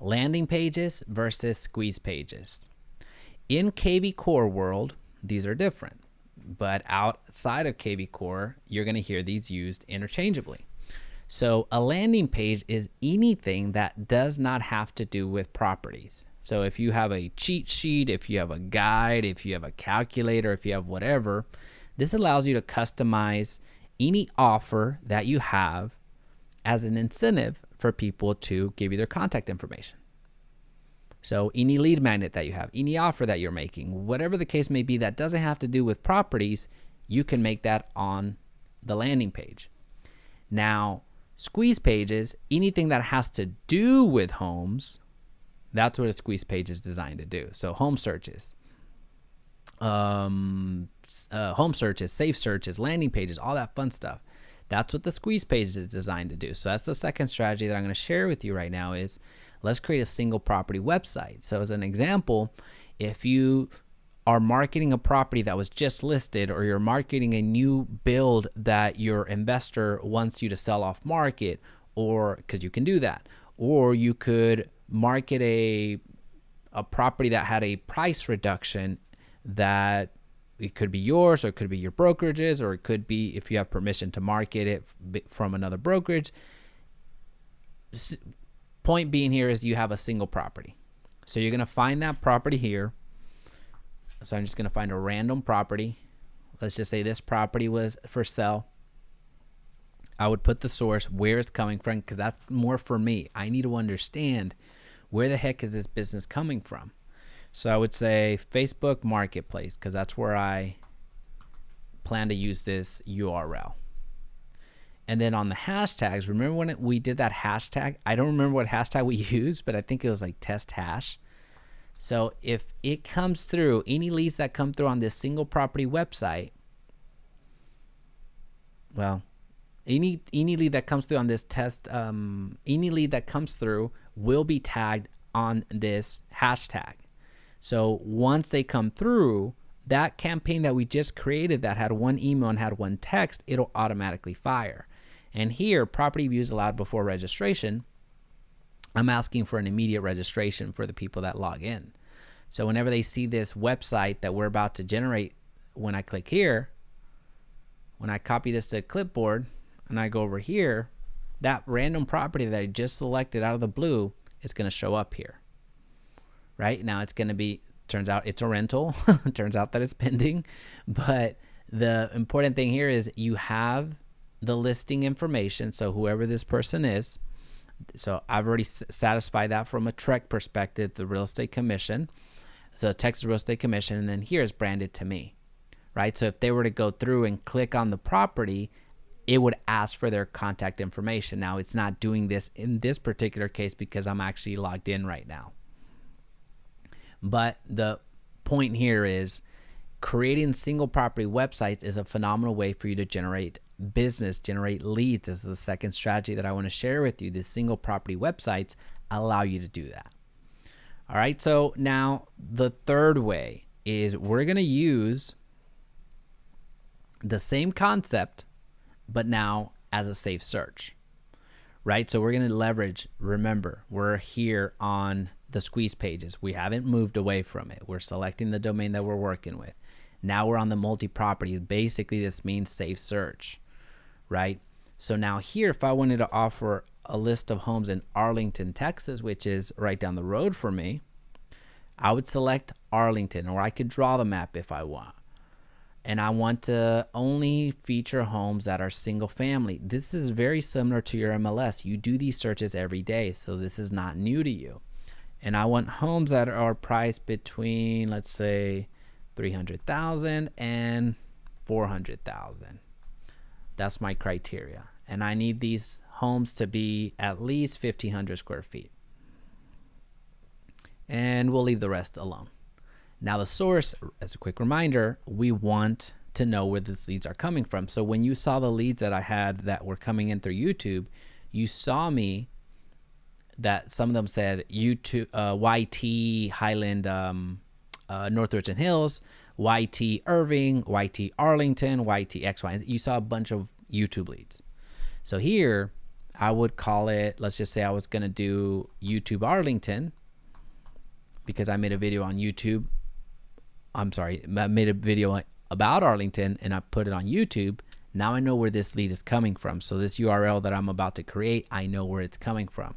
Landing pages versus squeeze pages. In kvCORE world, these are different. But outside of kvCORE, you're going to hear these used interchangeably. So a landing page is anything that does not have to do with properties. So if you have a cheat sheet, if you have a guide, if you have a calculator, if you have whatever, this allows you to customize any offer that you have as an incentive for people to give you their contact information. So any lead magnet that you have, any offer that you're making, whatever the case may be that doesn't have to do with properties, you can make that on the landing page. Now, squeeze pages, anything that has to do with homes, that's what a squeeze page is designed to do. So home searches, safe searches, landing pages, all that fun stuff. That's what the squeeze page is designed to do. So that's the second strategy that I'm going to share with you right now is let's create a single property website. So as an example, if you are marketing a property that was just listed, or you're marketing a new build that your investor wants you to sell off market, or because you can do that, or you could market a property that had a price reduction that it could be yours, or it could be your brokerage's, or it could be if you have permission to market it from another brokerage. Point being here is you have a single property. So you're going to find that property here. So I'm just going to find a random property. Let's just say this property was for sale. I would put the source, where it's coming from, because that's more for me. I need to understand where the heck is this business coming from. So I would say Facebook Marketplace, because that's where I plan to use this URL. And then on the hashtags, remember when we did that hashtag? I don't remember what hashtag we used, but I think it was like test hash. So if it comes through, any leads that come through on this single property website, well, any lead that comes through on this test, any lead that comes through will be tagged on this hashtag. So once they come through, that campaign that we just created that had one email and had one text, it'll automatically fire. And here, property views allowed before registration, I'm asking for an immediate registration for the people that log in. So whenever they see this website that we're about to generate, when I click here, when I copy this to a clipboard and I go over here, that random property that I just selected out of the blue is going to show up here. Right now it's going to be, turns out it's a rental. Turns out that it's pending. But the important thing here is you have the listing information. So whoever this person is, so I've already satisfied that from a TREC perspective, the real estate commission. So Texas Real Estate Commission, and then here is branded to me, right? So if they were to go through and click on the property, it would ask for their contact information. Now it's not doing this in this particular case because I'm actually logged in right now. But the point here is creating single property websites is a phenomenal way for you to generate business, generate leads. This is the second strategy that I want to share with you. The single property websites allow you to do that. All right, so now the third way is we're going to use the same concept, but now as a safe search, right? So we're going to leverage, remember, we're here on the squeeze pages. We haven't moved away from it. We're selecting the domain that we're working with. Now we're on the multi-property. Basically, this means safe search, right? So now here, if I wanted to offer a list of homes in Arlington, Texas, which is right down the road for me, I would select Arlington, or I could draw the map if I want. And I want to only feature homes that are single family. This is very similar to your MLS. You do these searches every day, so this is not new to you. And I want homes that are priced between, let's say, 300,000 and 400,000. That's my criteria. And I need these homes to be at least 1,500 square feet. And we'll leave the rest alone. Now the source, as a quick reminder, we want to know where these leads are coming from. So when you saw the leads that I had that were coming in through YouTube, you saw me that some of them said YouTube, YT Highland, North Richland Hills, YT Irving, YT Arlington, YT XY. You saw a bunch of YouTube leads. So here I would call it, let's just say I was going to do YouTube Arlington, because I made a video on YouTube. I'm sorry, I made a video about Arlington and I put it on YouTube. Now I know where this lead is coming from. So this URL that I'm about to create, I know where it's coming from.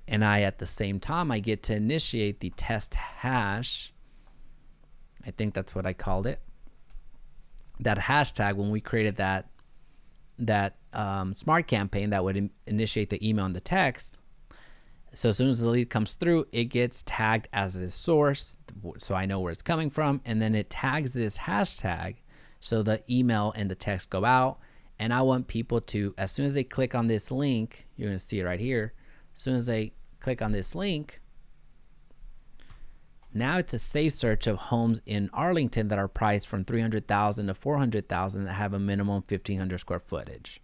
And at the same time, I get to initiate the test hash. I think that's what I called it. That hashtag, when we created that smart campaign that would initiate the email and the text. So as soon as the lead comes through, it gets tagged as a source, so I know where it's coming from. And then it tags this hashtag, so the email and the text go out. And I want people to, as soon as they click on this link, you're going to see it right here. As soon as they click on this link, now it's a safe search of homes in Arlington that are priced from 300,000 to 400,000 that have a minimum 1,500 square footage.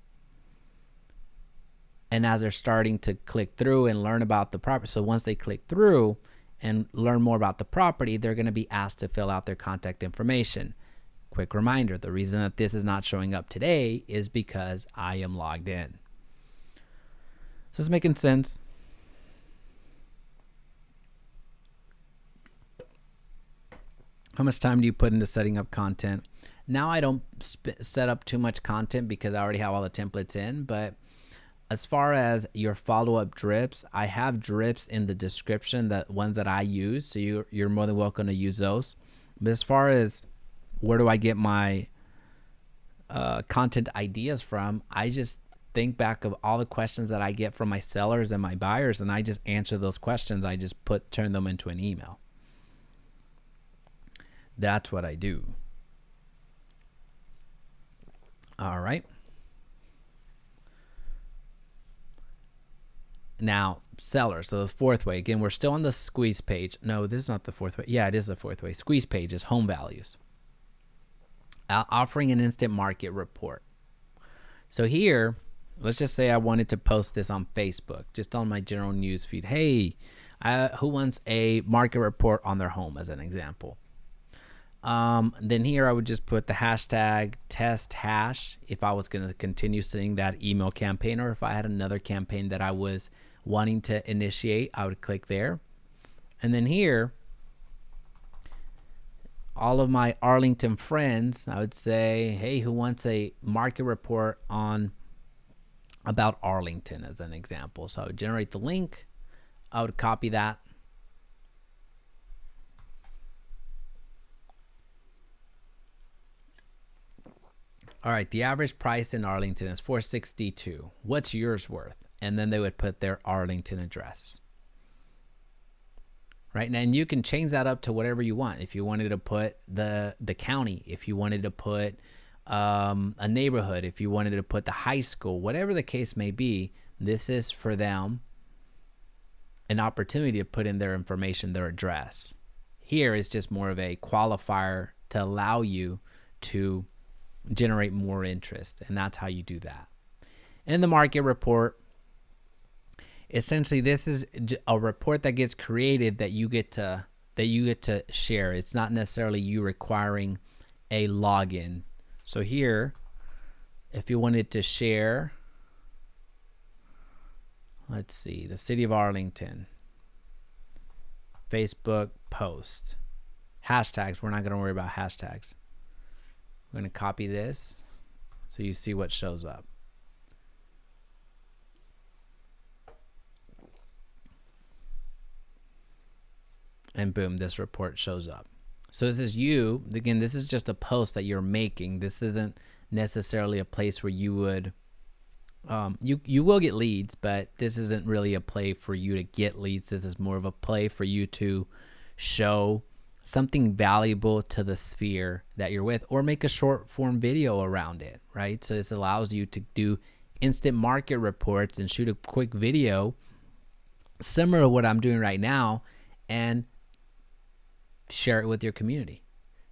And as they're starting to click through and learn about the property, so once they click through and learn more about the property, they're going to be asked to fill out their contact information. Quick reminder, the reason that this is not showing up today is because I am logged in. Is this making sense? How much time do you put into setting up content? Now I don't set up too much content because I already have all the templates in, but as far as your follow-up drips, I have drips in the description, that ones that I use, so you're more than welcome to use those. But as far as where do I get my content ideas from, I just think back of all the questions that I get from my sellers and my buyers, and I just answer those questions. I just turn them into an email. That's what I do. All right. Now, sellers. So the fourth way, again, we're still on the squeeze page. No, this is not the fourth way. Yeah, it is the fourth way. Squeeze page is home values. Offering an instant market report. So here, let's just say I wanted to post this on Facebook, just on my general news feed. Hey, who wants a market report on their home, as an example? Then here I would just put the hashtag test hash if I was going to continue sending that email campaign, or if I had another campaign that I was wanting to initiate, I would click there. And then here, all of my Arlington friends, I would say, hey, who wants a market report about Arlington, as an example? So I would generate the link. I would copy that. All right, the average price in Arlington is $462. What's yours worth? And then they would put their Arlington address. Right, and you can change that up to whatever you want. If you wanted to put the county, if you wanted to put a neighborhood, if you wanted to put the high school, whatever the case may be, this is for them an opportunity to put in their information, their address. Here is just more of a qualifier to allow you to generate more interest, and that's how you do that. In the market report, essentially this is a report that gets created that you get to share. It's not necessarily you requiring a login. So here, if you wanted to share, let's see, the city of Arlington, Facebook post, hashtags, we're not going to worry about hashtags. I'm going to copy this so you see what shows up. and boom, this report shows up. So this is you. Again, this is just a post that you're making. This isn't necessarily a place where you would, you will get leads, but this isn't really a play for you to get leads. This is more of a play for you to show something valuable to the sphere that you're with, or make a short form video around it, right? So this allows you to do instant market reports and shoot a quick video similar to what I'm doing right now and share it with your community.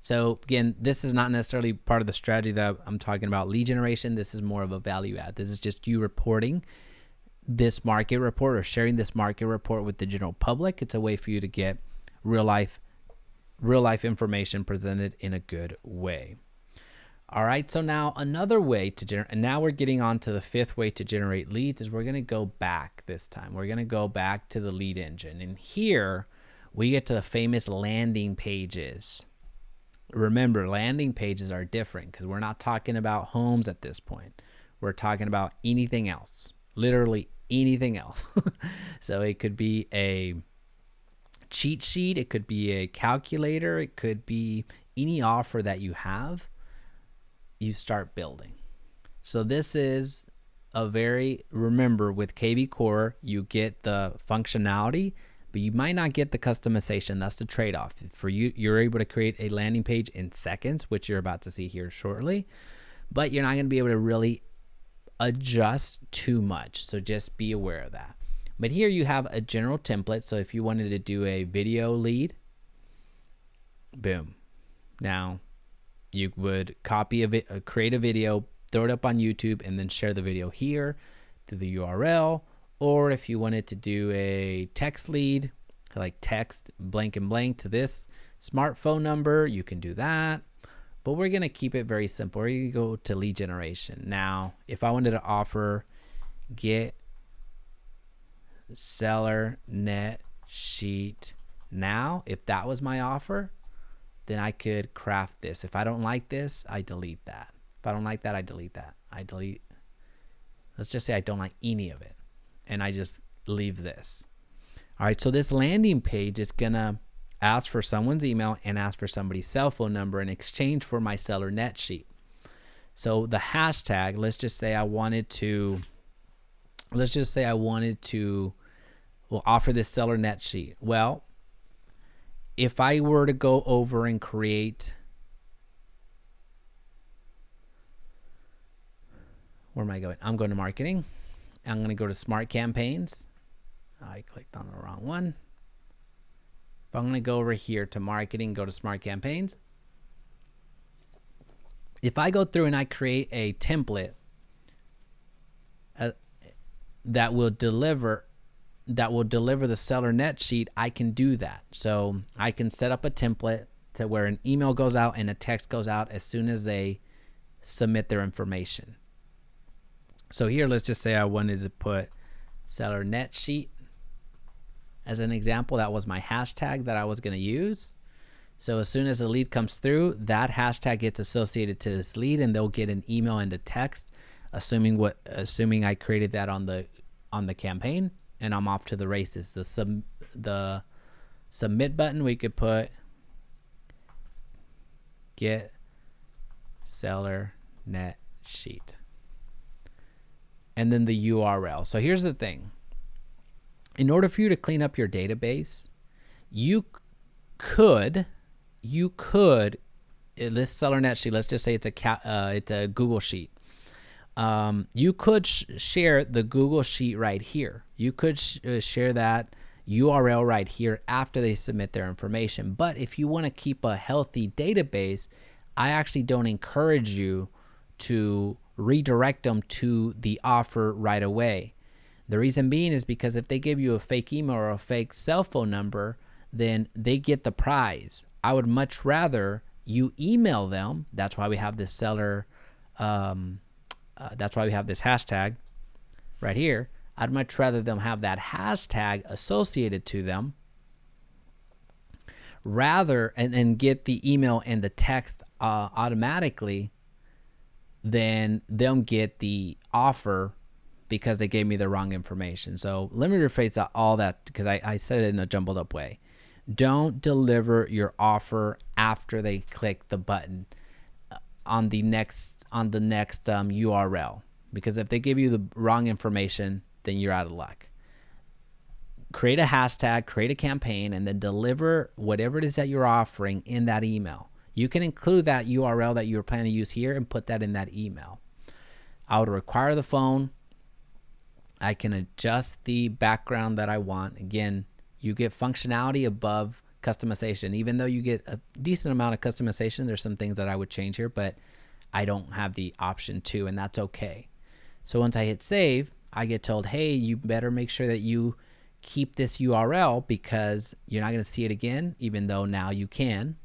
So again, this is not necessarily part of the strategy that I'm talking about lead generation. This is more of a value add. This is just you reporting this market report or sharing this market report with the general public. It's a way for you to get real life information presented in a good way. All right, so now another way to generate, and now we're getting on to the fifth way to generate leads, is we're gonna go back this time. We're gonna go back to the lead engine. And here we get to the famous landing pages. Remember, landing pages are different because we're not talking about homes at this point. We're talking about anything else, literally anything else. So it could be a cheat sheet, it could be a calculator, it could be any offer that you have, you start building. So this is a very, remember with kvCORE, you get the functionality, but you might not get the customization. That's the trade-off. For you, you're able to create a landing page in seconds, which you're about to see here shortly, but you're not gonna be able to really adjust too much. So just be aware of that. But here you have a general template. So if you wanted to do a video lead, boom. Now you would copy create a video, throw it up on YouTube, and then share the video here to the URL. Or if you wanted to do a text lead, like text blank and blank to this smartphone number, you can do that. But we're gonna keep it very simple. We're gonna go to lead generation. Now, if I wanted to offer get seller net sheet now, if that was my offer, then I could craft this. If I don't like this, I delete that. If I don't like that, I delete that. I delete, let's just say I don't like any of it, and I just leave this. All right, so this landing page is gonna ask for someone's email and ask for somebody's cell phone number in exchange for my seller net sheet. So the hashtag, let's just say I wanted to well, offer this seller net sheet. Well, if I were to go over and create, where am I going? I'm going to marketing. I'm going to go to smart campaigns. I clicked on the wrong one. But I'm going to go over here to marketing, go to smart campaigns. If I go through and I create a template that will deliver the seller net sheet, I can do that. So I can set up a template to where an email goes out and a text goes out as soon as they submit their information. So here, let's just say I wanted to put seller net sheet as an example. That was my hashtag that I was going to use. So as soon as the lead comes through, that hashtag gets associated to this lead, and they'll get an email and a text, assuming I created that on the campaign, and I'm off to the races. The submit button, we could put get seller net sheet, and then the URL. So here's the thing. In order for you to clean up your database, you could this seller net sheet, let's just say it's a Google sheet. You could share the Google sheet right here. You could share that URL right here after they submit their information. But if you want to keep a healthy database, I actually don't encourage you to redirect them to the offer right away. The reason being is because if they give you a fake email or a fake cell phone number, then they get the prize. I would much rather you email them. That's why we have this seller, that's why we have this hashtag right here. I'd much rather them have that hashtag associated to them rather and get the email and the text automatically than them get the offer because they gave me the wrong information. So let me rephrase all that because I said it in a jumbled up way. Don't deliver your offer after they click the button on the next URL, because if they give you the wrong information, then you're out of luck. Create a hashtag, create a campaign, and then deliver whatever it is that you're offering in that email. You can include that URL that you were planning to use here and put that in that email. I would require the phone. I can adjust the background that I want. Again, you get functionality above customization. Even though you get a decent amount of customization, there's some things that I would change here, but I don't have the option to, and that's okay. So once I hit save, I get told, hey, you better make sure that you keep this URL because you're not going to see it again, even though now you can.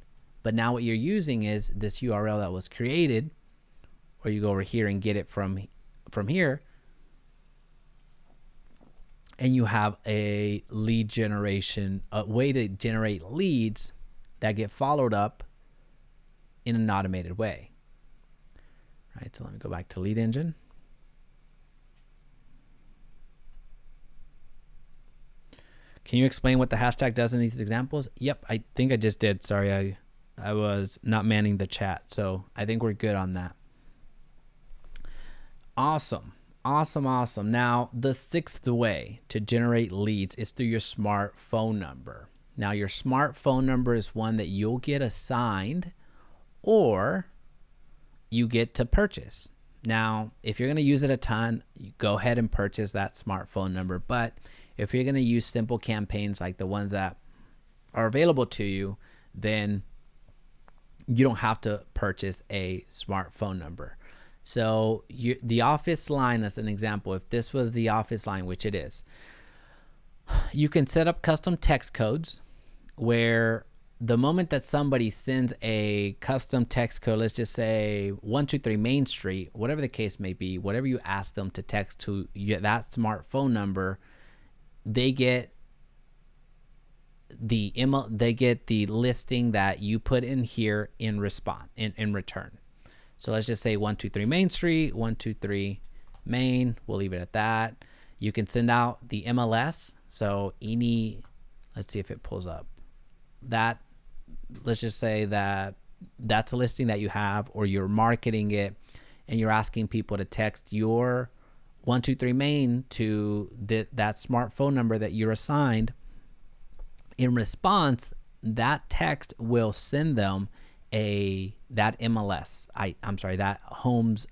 But now what you're using is this URL that was created, or you go over here and get it from here, and you have a lead generation, a way to generate leads that get followed up in an automated way. All right, so let me go back to Lead Engine. Can you explain what the hashtag does in these examples? Yep, I think I just did. Sorry, I was not manning the chat, so I think we're good on that. Awesome. Awesome. Now, the sixth way to generate leads is through your smartphone number. Now, your smartphone number is one that you'll get assigned or you get to purchase. Now, if you're going to use it a ton, you go ahead and purchase that smartphone number. But if you're going to use simple campaigns like the ones that are available to you, then you don't have to purchase a smartphone number. So the office line, as an example, if this was the office line, which it is, you can set up custom text codes where the moment that somebody sends a custom text code, let's just say 123 Main Street, whatever the case may be, whatever you ask them to text to that smartphone number, they get the listing that you put in here in return. So let's just say 123 Main Street, 123 Main. We'll leave it at that. You can send out the MLS. So let's see if it pulls up. That, let's just say that that's a listing that you have, or you're marketing it and you're asking people to text your 123 Main to that smartphone number that you're assigned. In response, that text will send them that MLS, that home's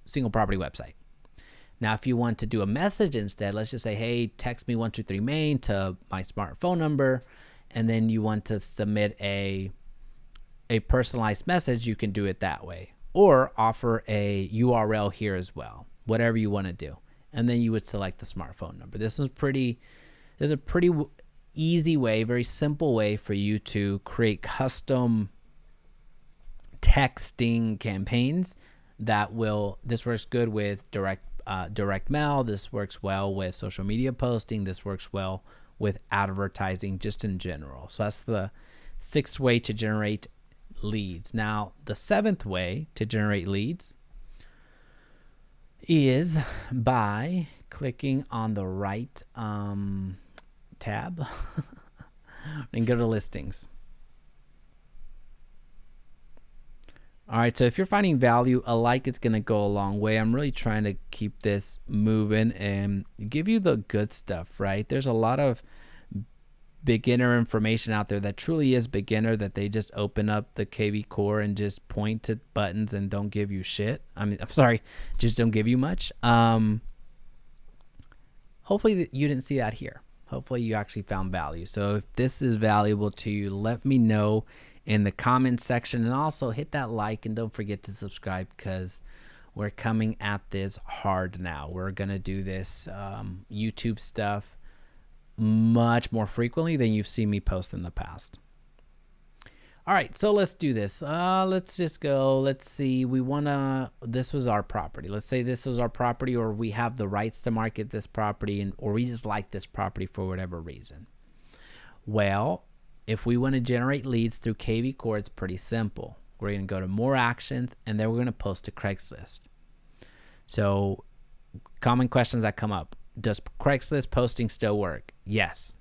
single property website. Now, if you want to do a message instead, let's just say, hey, text me 123 Main to my smartphone number, and then you want to submit a personalized message, you can do it that way, or offer a URL here as well, whatever you want to do, and then you would select the smartphone number. This is a pretty easy way, very simple way for you to create custom texting campaigns this works good with direct mail. This works well with social media posting. This works well with advertising just in general. So that's the sixth way to generate leads. Now, the seventh way to generate leads is by clicking on the right tab and go to listings. All right, so if you're finding value, a like is going to go a long way. I'm really trying to keep this moving and give you the good stuff, right? There's a lot of beginner information out there that truly is beginner, that they just open up the kvCORE and just point to buttons and don't give you shit. I'm sorry, just don't give you much. Hopefully you didn't see that here. Hopefully you actually found value. So if this is valuable to you, let me know in the comments section, and also hit that like, and don't forget to subscribe, because we're coming at this hard now. We're gonna do this YouTube stuff much more frequently than you've seen me post in the past. All right, so let's do this. Let's just go. Let's see. This was our property. Let's say this is our property, or we have the rights to market this property, or we just like this property for whatever reason. Well, if we want to generate leads through kvCORE, it's pretty simple. We're going to go to more actions, and then we're going to post to Craigslist. So common questions that come up. Does Craigslist posting still work? Yes.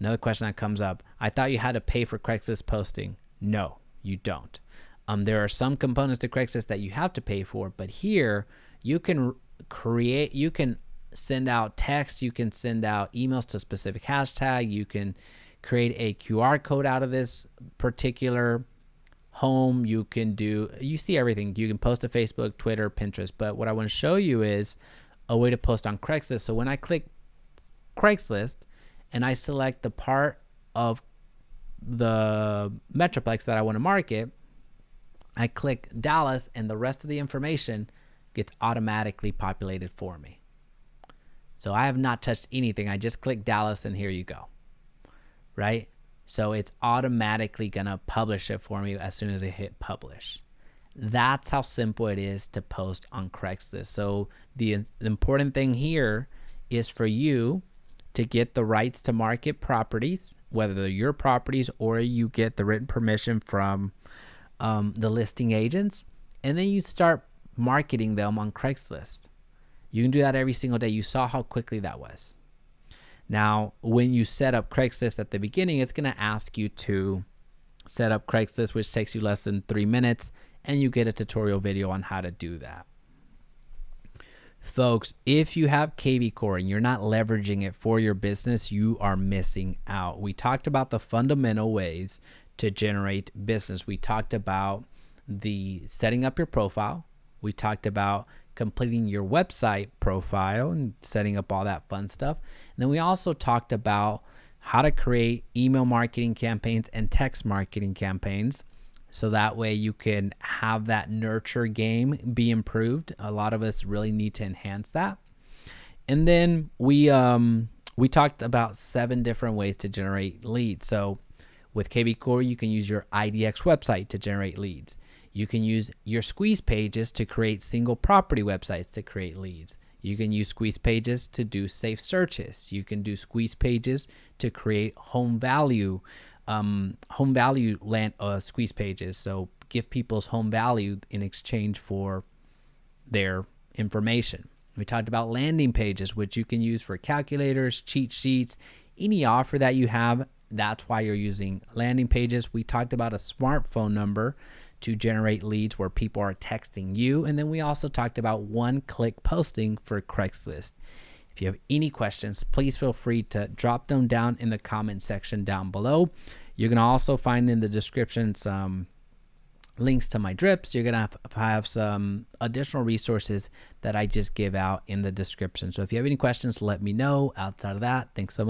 Another question that comes up, I thought you had to pay for Craigslist posting. No, you don't. There are some components to Craigslist that you have to pay for, but here you can you can send out text, you can send out emails to a specific hashtag, you can create a QR code out of this particular home, you see everything. You can post to Facebook, Twitter, Pinterest, but what I want to show you is a way to post on Craigslist. So when I click Craigslist and I select the part of the Metroplex that I want to market, I click Dallas and the rest of the information gets automatically populated for me. So I have not touched anything. I just click Dallas and here you go, right? So it's automatically going to publish it for me as soon as I hit publish. That's how simple it is to post on Craigslist. So the important thing here is for you to get the rights to market properties, whether they're your properties or you get the written permission from the listing agents, and then you start marketing them on Craigslist. You can do that every single day. You saw how quickly that was. Now, when you set up Craigslist at the beginning, it's going to ask you to set up Craigslist, which takes you less than 3 minutes, and you get a tutorial video on how to do that. Folks, if you have kvCORE and you're not leveraging it for your business, you are missing out. We talked about the fundamental ways to generate business. We talked about the setting up your profile. We talked about completing your website profile and setting up all that fun stuff. And then we also talked about how to create email marketing campaigns and text marketing campaigns. So that way you can have that nurture game be improved. A lot of us really need to enhance that. And then we talked about 7 different ways to generate leads. So with kvCORE, you can use your IDX website to generate leads. You can use your squeeze pages to create single property websites to create leads. You can use squeeze pages to do safe searches. You can do squeeze pages to create home value land squeeze pages. So give people's home value in exchange for their information. We talked about landing pages, which you can use for calculators, cheat sheets, any offer that you have. That's why you're using landing pages. We talked about a smartphone number to generate leads where people are texting you. And then we also talked about one-click posting for Craigslist. If you have any questions, please feel free to drop them down in the comment section down below. You're going to also find in the description some links to my drips. You're going to have some additional resources that I just give out in the description. So if you have any questions, let me know. Outside of that, thanks so much.